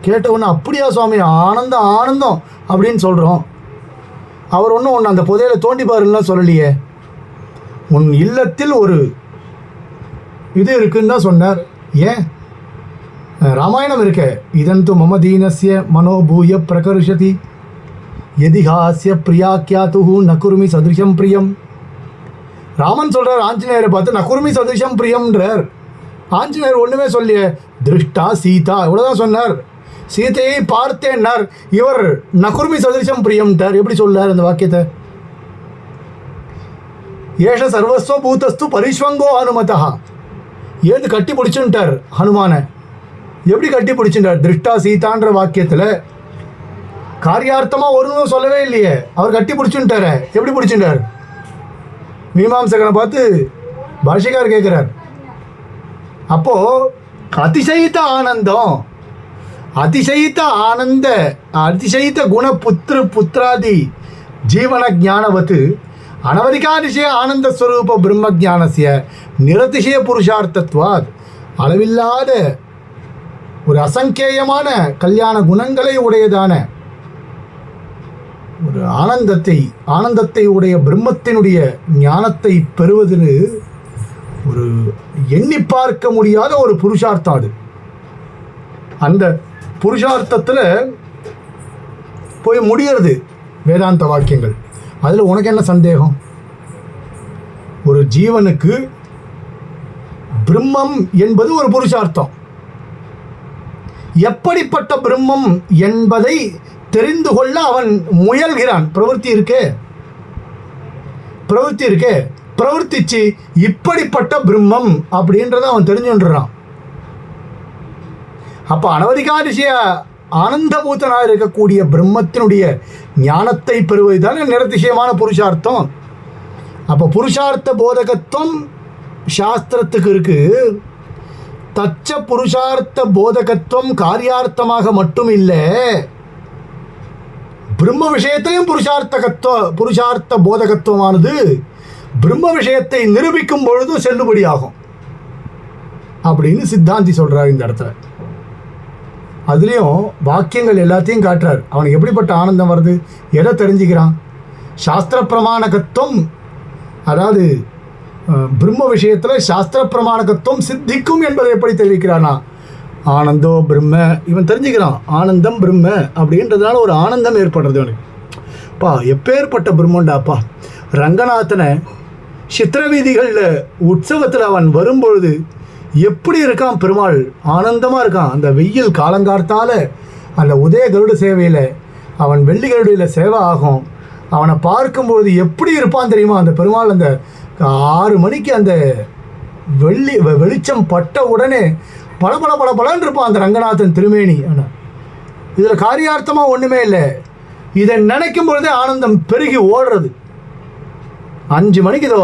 கேட்டவுடனே அப்படியா சுவாமி, ஆனந்தம் ஆனந்தம் அப்படின்னு சொல்கிறோம். அவர் ஒன்றும் அந்த புதையலை தோண்டி பாருலாம் சொல்லலையே. உன் இல்லத்தில் ஒரு இது இருக்குன்னு தான் சொன்னார். ஏன் ராமாயணம் இருக்க, இதன் து மம தீனஸ்ய மனோபூய பிரகர்ஷதி எதிஹாஸ்ய பிரியாக்கியாத்து நகுருமி சதுஷம் பிரியம். ராமன் சொல்கிறார் ஆஞ்சநேயரை பார்த்து நகுருமி சதுஷம் பிரியம்ன்றார். ஆஞ்சநேயர் ஒன்றுமே சொல்லியே, திருஷ்டா சீதா இவ்வளோதான் சொன்னார். சீதையை பார்த்தேன்னார். இவர் நகுருமி சதுஷம் பிரியம்ட்டார். எப்படி சொல்லார் அந்த வாக்கியத்தை? ஏஷ சர்வஸ்வ பூதஸ்து பரிஷ்வங்கோ ஹனுமதா. ஏது கட்டி பிடிச்சுட்டார் ஹனுமானை. எப்படி கட்டி பிடிச்சுட்டார்? திருஷ்டா சீதான்ற வாக்கியத்தில் காரியார்த்தமாக ஒன்றும் சொல்லவே இல்லையே, அவர் கட்டி பிடிச்சுட்டார. எப்படி பிடிச்சுட்டார்? மீமாம்சகனை பார்த்து பாஷிகார் கேட்குறார். அப்போது அதிசயித்த ஆனந்தம், அதிசயித்த ஆனந்த, அதிசயித்த குண புத்திராதி ஜீவன ஜானவத்து அனவதிகாதிசய ஆனந்த ஸ்வரூப பிரம்ம ஜானசிய நிரதிசய புருஷார்த்தத்வாத். அளவில்லாத ஒரு அசங்கேயமான கல்யாண குணங்களை உடையதான ஒரு ஆனந்தத்தை உடைய பிரம்மத்தினுடைய ஞானத்தை பெறுவதில் ஒரு எண்ணி பார்க்க முடியாத ஒரு புருஷார்த்தம் அது. அந்த புருஷார்த்தத்தில் போய் முடியறது வேதாந்த வாக்கியங்கள். அதில் உனக்கு என்ன சந்தேகம்? ஒரு ஜீவனுக்கு பிரம்மம் என்பது ஒரு புருஷார்த்தம். எப்படிப்பட்ட பிரம்மம் என்பதை தெரிந்து கொள்ள அவன் முயல்கிறான். பிரவೃತ್ತಿ இருக்கே, பிரவர்த்திச்சு இப்படிப்பட்ட பிரம்மம் அப்படின்றத அவன் தெரிஞ்சுன்றான். அப்போ அனவதிகாதிசய ஆனந்தபூத்தனாக இருக்கக்கூடிய பிரம்மத்தினுடைய ஞானத்தை பெறுவது தானே நிரதிசயமான புருஷார்த்தம். அப்போ புருஷார்த்த போதகத்துவம் சாஸ்திரத்துக்கு இருக்கு. தச்ச புருஷார்த்த போதகத்துவம் காரியார்த்தமாக மட்டும் இல்லை, பிரம்ம விஷயத்திலையும் புருஷார்த்த போதகத்துவமானது பிரம்ம விஷயத்தை நிரூபிக்கும் பொழுதும் செல்லுபடியாகும் அப்படின்னு சித்தாந்தி சொல்றார் இந்த இடத்துல. அதுலேயும் வாக்கியங்கள் எல்லாத்தையும் காட்டுறார். அவனுக்கு எப்படிப்பட்ட ஆனந்தம் வருது, எதை தெரிஞ்சுக்கிறான். சாஸ்திர பிரமாணகத்துவம், அதாவது பிரம்ம விஷயத்தில் சாஸ்திர பிரமாணகத்துவம் சித்திக்கும் என்பதை எப்படி தெரிவிக்கிறானா, ஆனந்தோ பிரம்ம, இவன் தெரிஞ்சுக்கிறான் ஆனந்தம் பிரம்ம அப்படின்றதுனால ஒரு ஆனந்தம் ஏற்படுறது அவனுக்கு. பா எப்பேற்பட்ட பிரம்மண்டாப்பா. ரங்கநாதனை சித்திரவீதிகளில் உற்சவத்தில் அவன் வரும்பொழுது எப்படி இருக்கான் பெருமாள், ஆனந்தமாக இருக்கான். அந்த வெயில் காலங்கார்த்தால் அந்த உதய கருட சேவையில் அவன் வெள்ளி கருடையில் சேவை ஆகும். அவனை பார்க்கும்போது எப்படி இருப்பான் தெரியுமா அந்த பெருமாள். அந்த 6 மணிக்கு அந்த வெளிச்சம் பட்ட உடனே பலன்னு இருப்பான் அந்த ரங்கநாதன் திருமேனி. ஆனால் இதில் காரியார்த்தமாக ஒன்றுமே இல்லை. இதை நினைக்கும் பொழுதே ஆனந்தம் பெருகி ஓடுறது. 5 மணிக்கு இதோ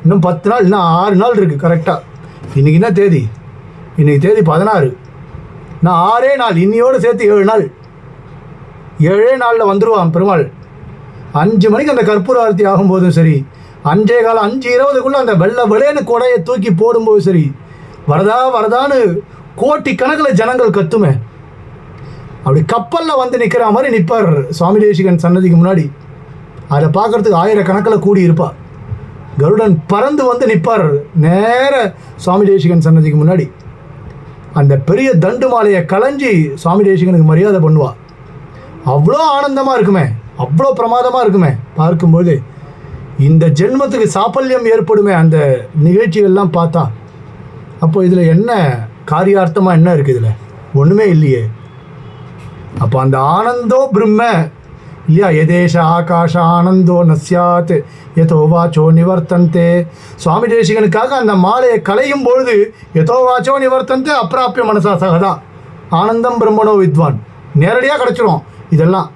இன்னும் 10 நாள், இன்னும் 6 நாள் இருக்குது கரெக்டாக. இன்றைக்கி என்ன தேதி, இன்றைக்கி தேதி 16. நான் 6 நாள், இன்னையோடு சேர்த்து 7 நாள், 7 நாளில் வந்துடுவான் பெருமாள். 5 மணிக்கு அந்த கற்பூர ஆரத்தி ஆகும்போதும் சரி, 5:15 5:20 அந்த வெள்ளேன்னு கொடையை தூக்கி போடும்போது சரி, வரதான்னு கோட்டி கணக்கில் ஜனங்கள் கத்துமே. அப்படி கப்பலில் வந்து நிற்கிற மாதிரி நிற்பார் சுவாமி தேசிகன் சன்னதிக்கு முன்னாடி. அதை பார்க்குறதுக்கு 1000 கணக்கில் கூடி இருப்பார். கருடன் பறந்து வந்து நிற்பார் நேர சுவாமி தேசிகன் சன்னதிக்கு முன்னாடி. அந்த பெரிய தண்டு மாலையை களைஞ்சி சுவாமி தேசிகனுக்கு மரியாதை பண்ணுவாள். அவ்வளோ ஆனந்தமாக இருக்குமே, அவ்வளோ பிரமாதமாக இருக்குமே பார்க்கும்போது. இந்த ஜென்மத்துக்கு சாப்பல்யம் ஏற்படுமே அந்த நிகழ்ச்சிகள்லாம் பார்த்தா. அப்போ இதில் என்ன காரியார்த்தமாக என்ன இருக்குது, இதில் ஒன்றுமே இல்லையே. அப்போ அந்த ஆனந்தோ பிரம்ம இல்லையா, எதேஷ ஆகாஷ ஆனந்தோ நஸ்யாத் எதோ வாச்சோ நிவர்த்தந்தே. சுவாமி தேசிகனுக்காக அந்த மாலையை களையும் பொழுது எதோ வாச்சோ நிவர்த்தந்தே அப்பிராப்பிய மனசா சகதா ஆனந்தம் பிரம்மனோ வித்வான் நேரடியாக கிடச்சிரும் இதெல்லாம்.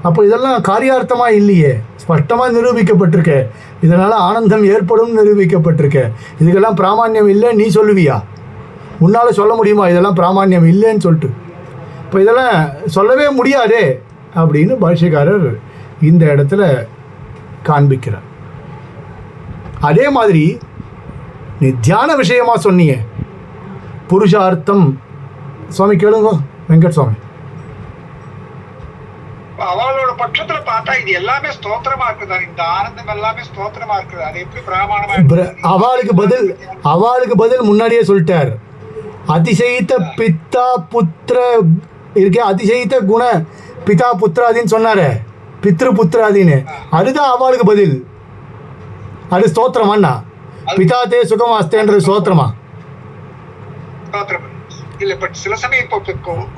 அப்போ இதெல்லாம் காரியார்த்தமாக இல்லையே, ஸ்பஷ்டமாக நிரூபிக்கப்பட்டிருக்க. இதனால் ஆனந்தம் ஏற்படும் நிரூபிக்கப்பட்டிருக்க. இதுக்கெல்லாம் பிராமான்யம் இல்லைன்னு நீ சொல்லுவியா? உன்னால் சொல்ல முடியுமா இதெல்லாம் பிராமான்யம் இல்லைன்னு சொல்லிட்டு? இப்போ இதெல்லாம் சொல்லவே முடியாதே அப்படின்னு பாஷ்யக்காரர் இந்த இடத்துல காண்பிக்கிறார். அதே மாதிரி நீ தியான விஷயமாக சொன்னீங்க புருஷார்த்தம். சுவாமி கேளுங்க வெங்கட் சுவாமி. அவளோட பட்சத்துல பார்த்தா இது எல்லாமே ஸ்தோத்திரமா இருக்குதா, இந்த ஆனந்தம் எல்லாமே ஸ்தோத்திரமா இருக்குது. அது எப்படி பிரமாணமா? அவளுக்கு பதில் முன்னாடியே சொல்லிட்டார். அதிசயித்த பித்தா புத்திர இருக்கே, அதிசயித்த குண பிதா புத்திராதின்னு சொன்னாரு, பித்ரு புத்திராதின்னு. அதுதான் அவளுக்கு பதில். அது ஸ்தோத்திரமாண்ணா? பிதா தே சுகமாஸ்தேன்றது ஸ்தோத்திரமா? ஸ்தோத்திரம் இல்ல. பட் சில சமயம் இப்போ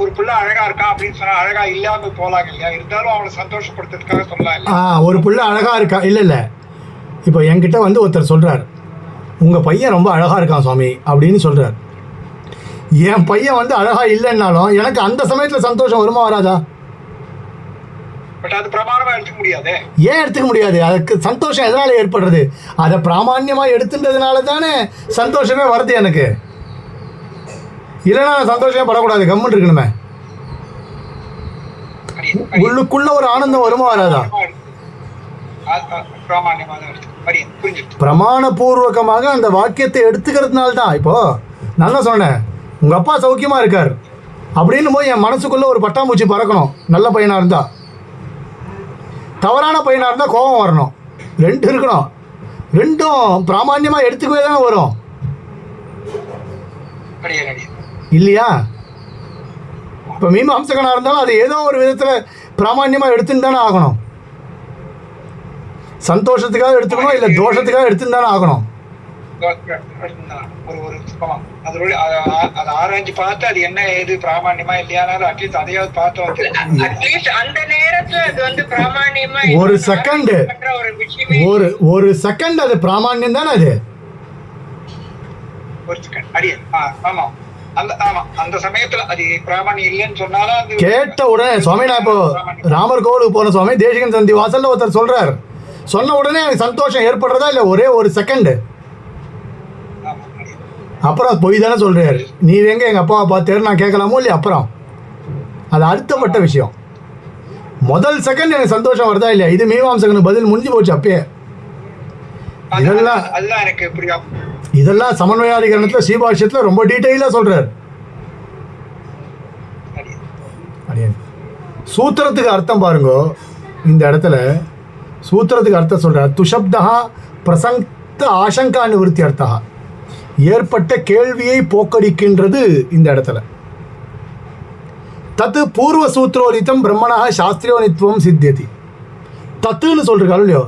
ஒரு பிள்ளை அழகா இருக்கான் அப்படின்னு சொன்னா அழகா இல்லாம போலாங்க இல்லையா, இருந்தாலும் அவளை சந்தோஷப்படுத்துறதுக்காக சொல்லலாம் இல்லையா? ஒரு பிள்ளை அழகா இருக்கா, இல்லை இப்போ என்கிட்ட வந்து ஒருத்தர் சொல்றார், உங்க பையன் ரொம்ப அழகா இருக்கான் சுவாமி அப்படின்னு சொல்றார். என் பையன் வந்து அழகா இல்லைன்னாலும் எனக்கு அந்த சமயத்துல சந்தோஷம் வருமா வராதா? பட் அது பிரமாணமா எடுத்துக்க முடியாது. ஏன் எடுத்துக்க முடியாது? அதுக்கு சந்தோஷம் எதனால ஏற்படுறது? அதை பிராமான்யமா எடுத்துன்றதுனால தானே சந்தோஷமே வருது எனக்கு. இல்லைன்னா நான் சந்தோஷமே படக்கூடாது, கம்முன்னு இருக்கணுமே. உள்ளுக்குள்ள ஒரு ஆனந்தம் வருமா வராதா? பிரமாணபூர்வகமாக அந்த வாக்கியத்தை எடுத்துக்கிறதுனால தான். இப்போ நல்லா சொன்னேன், உங்க அப்பா சௌக்கியமா இருக்கார் அப்படின்னு போய் என் மனசுக்குள்ள ஒரு பட்டாம்பூச்சி பறக்கணும். நல்ல பையனா இருந்தா, தவறான பையனா இருந்தா கோபம் வரணும். 2 இருக்கணும். 2ம் பிராமான்யமா எடுத்துக்கவே தானே வரும் இல்லையா? இப்போ மீமாம்சகனாக இருந்தாலும் அது ஏதோ ஒரு விதத்தில் பிராமான்யமாக எடுத்துன்னு தானே ஆகணும். சந்தோஷத்துக்காக எடுத்துக்கணும், இல்லை தோஷத்துக்காக எடுத்துன்னு தானே ஆகணும். ஒரு ஒரு ஆமா. அதோட அதை ஆராய்ஞ்சு பார்த்து அது என்ன ஏது பிராமாண்யமா இல்லையானாலும் அட்லீஸ்ட் அதையாவது பார்த்து வந்து அட்லீஸ்ட் அந்த நேரத்துல அது வந்து பிராமாண்யமா ஒரு செகண்ட் ஒரு விஷயமே ஒரு செகண்ட் அது பிராமாண்யம் தானே அது. ஒரு செகண்ட் அடியே ஆமா அந்த சமயத்துல அது பிராமணியம் இல்லைன்னு சொன்னாலும் அது கேட்ட உடனே சுவாமி, நான் இப்போ ராமர் கோவிலுக்கு போன சுவாமி, தேசிகன் சந்தி வாசல்ல ஒருத்தர் சொல்றார், சொன்ன உடனே எனக்கு சந்தோஷம் ஏற்படுறதா இல்லை ஒரே ஒரு செகண்ட். அப்புறம் பொய் தானே சொல்றாரு, நீ எங்க எங்க அப்பாவை பார்த்தேரு நான் கேட்கலாமோ இல்லையா? அப்புறம் அது அடுத்தப்பட்ட விஷயம். முதல் செகண்ட் எனக்கு சந்தோஷம் வருதா இல்லையா? இது மீமாம்சகனுக்கு பதில் முடிஞ்சு போச்சு அப்பயே. இதெல்லாம் அதுதான் எனக்கு புரியும். இதெல்லாம் சமன்வயாதிகரணத்தில் ஸ்ரீபாஷ்யத்தில் ரொம்ப டீட்டெயிலாக சொல்கிறார். சூத்திரத்துக்கு அர்த்தம் பாருங்க, இந்த இடத்துல சூத்திரத்துக்கு அர்த்தம் சொல்கிறார். துஷப்தா பிரசங்க ஆசங்கா நிவர்த்தி அர்த்தா, ஏற்பட்ட கேள்வியை போக்கடிக்கின்றது இந்த இடத்துல. தத்து பூர்வ சூத்ரோதித்தம் பிரம்மணா சாஸ்திரியோனித்துவம் சித்தியதி. தத்துன்னு சொல்கிறாள் இல்லையோ,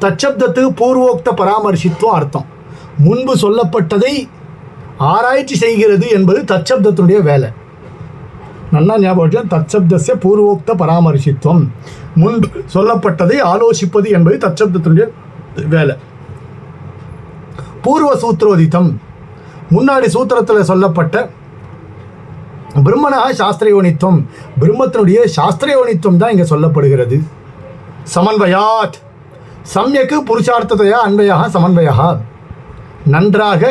தச்சப்தத்துக்கு பூர்வோக்த பராமர்சித்துவம் அர்த்தம். முன்பு சொல்லப்பட்டதை ஆராய்ச்சி செய்கிறது என்பது தச்சப்தத்தினுடைய வேலை. நல்லா ஞாபகம், தச்சப்தஸ்ய பூர்வோக்த பராமர்சித்துவம், முன்பு சொல்லப்பட்டதை ஆலோசிப்பது என்பது தச்சப்தத்தினுடைய வேலை. பூர்வ சூத்ரோதித்தம், முன்னாடி சூத்திரத்தில் சொல்லப்பட்ட பிரம்மணா சாஸ்திரயோனித்துவம், பிரம்மத்தினுடைய சாஸ்திரயோனித்துவம் தான் இங்கே சொல்லப்படுகிறது. சமன்வயாத் சம்யக்கு புருஷார்த்தத்தையா அன்வயாக சமன்வயா, நன்றாக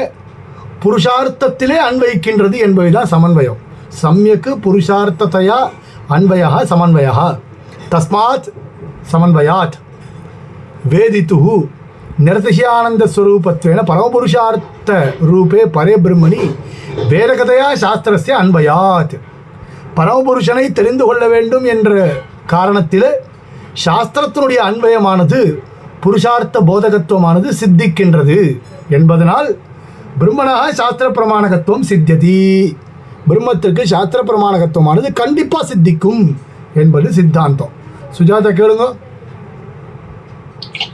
புருஷார்த்தத்திலே அன்வயிக்கின்றது என்பதுதான் சமன்வயம். சம்யக்கு புருஷார்த்தத்தையா அன்வயா சமன்வயா, தஸ்மாத் சமன்வயாத் வேதித்து நிரதிசியானந்த ஸ்வரூபத்வேன பரமபுருஷார்த்த ரூபே பரே பிரம்மணி வேதகதையா சாஸ்திரஸ்ய அன்வயாத். பரமபுருஷனை தெரிந்து கொள்ள வேண்டும் என்ற காரணத்தில் சாஸ்திரத்தினுடைய அன்வயமானது புருஷார்த்த போதகத்துவமானது சித்திக்கின்றது என்பதனால் பிரம்மனாக சாஸ்திர பிரமாணகத்துவம் சித்தியதி, பிரம்மத்திற்கு சாஸ்திர பிரமாணகத்துவமானது கண்டிப்பாக சித்திக்கும் என்பது சித்தாந்தம். சுஜாதா கேளுங்க.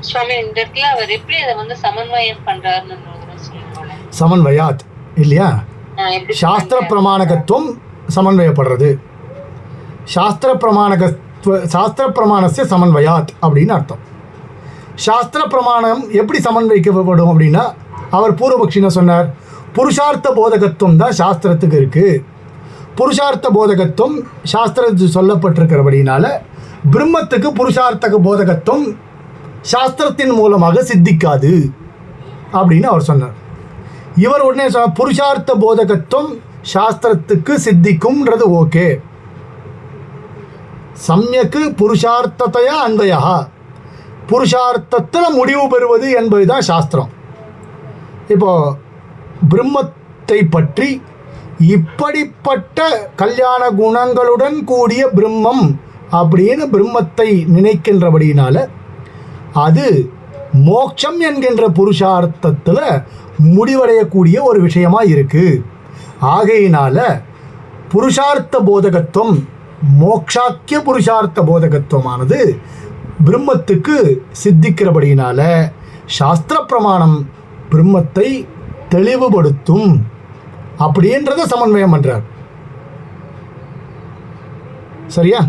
சுவாமி, இந்த இடத்துல அவர் எப்படி அதை வந்து சமன்வயம் பண்றாருன்னு சொல்லுவாங்க. சமன்வயாத் இல்லையா, சாஸ்திர பிரமாணகத்துவம் சமன்வயப்படுறது, சாஸ்திர பிரமாணஸ்ய சமன்வயாத் அப்படின்னு அர்த்தம். சாஸ்திர பிரமாணம் எப்படி சமன்வயிக்கப்படும் அப்படின்னா, அவர் பூர்வபக்ஷின சொன்னார், புருஷார்த்த போதகத்துவம் தான் சாஸ்திரத்துக்கு இருக்குது. புருஷார்த்த போதகத்துவம் சாஸ்திரத்துக்கு சொல்லப்பட்டிருக்கிறபடினால பிரம்மத்துக்கு புருஷார்த்த போதகத்துவம் சாஸ்திரத்தின் மூலமாக சித்திக்காது அப்படின்னு அவர் சொன்னார். இவர் உடனே சொன்னார், புருஷார்த்த போதகத்துவம் சாஸ்திரத்துக்கு சித்திக்கும்ன்றது ஓகே, சம்யக்கு புருஷார்த்தத்தையா அன்வயா, புருஷார்த்தத்தில் முடிவு பெறுவது என்பதுதான் சாஸ்திரம். இப்போ பிரம்மத்தை பற்றி இப்படிப்பட்ட கல்யாண குணங்களுடன் கூடிய பிரம்மம் அப்படின்னு பிரம்மத்தை நினைக்கின்றபடினால அது மோட்சம் என்கின்ற புருஷார்த்தத்தில் முடிவடையக்கூடிய ஒரு விஷயமாக இருக்குது. ஆகையினால புருஷார்த்த போதகத்துவம், மோக்ஷாக்கிய புருஷார்த்த போதகத்துவமானது பிரம்மத்துக்கு சித்திக்கிறபடியினால சாஸ்திர பிரமாணம் பிரம்மத்தை தெளிவுபடுத்தும் அப்படின்றத சமன்வயம் பண்றார். சரியா?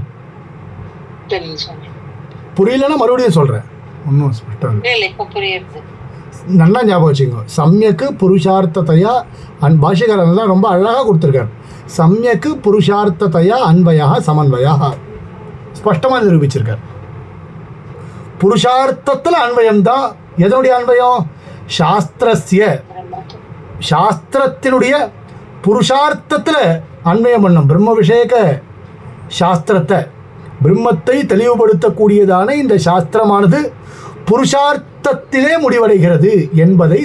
புரியலன்னா மறுபடியும் சொல்றேன், ஒன்றும் ஸ்பஷ்டம் நல்லா ஞாபகம் வச்சுக்கோ. சம்யக்கு புருஷார்த்தத்தையா பாஷிகாரெல்லாம் ரொம்ப அழகாக கொடுத்துருக்கார். சம்யக்கு புருஷார்த்தத்தையா அன்வயா சமன்வயா ஸ்பஷ்டமாக நிரூபிச்சிருக்கார். புருஷார்த்தத்தில் அன்வயம் தான். எதனுடைய அன்வயம்? சாஸ்திரத்தினுடைய புருஷார்த்தத்தில் அன்வயம் பண்ணும். பிரம்ம விஷயக சாஸ்திரத்தை, பிரம்மத்தை தெளிவுபடுத்தக்கூடியதான இந்த சாஸ்திரமானது புருஷார்த்தத்திலே முடிவடைகிறது என்பதை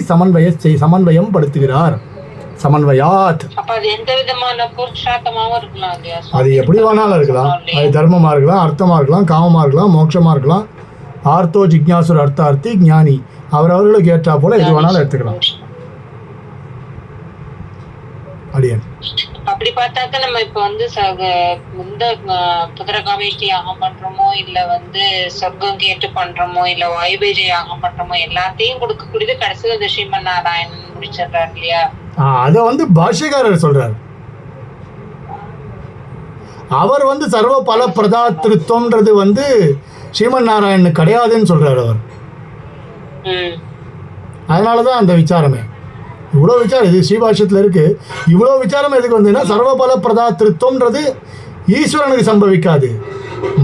சமன்வயம் படுத்துகிறார். சமன்வயாத். அது எப்படி வேணாலும் இருக்கலாம். அது தர்மமாக இருக்கலாம், அர்த்தமாக இருக்கலாம், காமமாக இருக்கலாம், மோட்சமாக இருக்கலாம். ஆர்த்தோ ஜிக்ஞாசுர் அர்த்தார்த்தி ஞானி, அவரவர்களுக்கு ஏற்றா போல எது வேணாலும் எடுத்துக்கலாம். அடியன். அப்ப அப்படி பார்த்தாக்க நம்ம இப்ப வந்து இந்த புத்திரகாமேஷ்டி யாகம் பண்றோமோ இல்ல வந்து சொர்க்கம் கேட்டு பண்றோமோ இல்ல வாயுபேஜ யாகம் பண்றோமோ எல்லாத்தையும் கொடுக்கக்கூடியது கடைசியில் இந்த ஸ்ரீமன் நாராயணன் முடிச்சிடுறாரு இல்லையா? அதை வந்து பாஷ்யக்காரர் சொல்றார். அவர் வந்து சர்வ பல பிரதாத்திருத்தம்ன்றது வந்து ஸ்ரீமன் நாராயணன் கிடையாதுன்னு சொல்றாரு அவர். அதனாலதான் அந்த விசாரமே இவ்வளோ விசாரம் இது ஸ்ரீபாஷ்யத்தில் இருக்கு. இவ்வளோ விசாரம் எதுக்கு வந்ததுன்னா சர்வபல பிரதாத்திருத்தம்ன்றது ஈஸ்வரனுக்கு சம்பவிக்காது,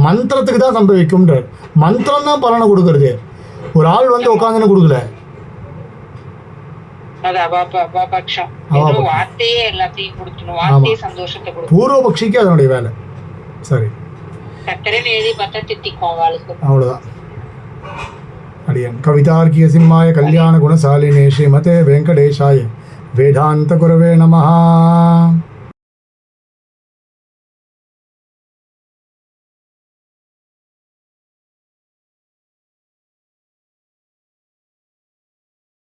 மந்திரத்துக்கு தான் சம்பவிக்கும்ன்றார். மந்திரம் தான் பலனை கொடுக்கறது, ஒரு ஆள் வந்து உட்காந்துன்னு கொடுக்கல. பூர்வபக்ஷிக்கு அதனுடைய வேலை. சரி, அவ்வளோதான். அடியன் கவிதார்க்கிய சிம்மாய கல்யாண குணசாலினே ஸ்ரீமதே வெங்கடேஷாய வேதாந்த குரவே நமஹ.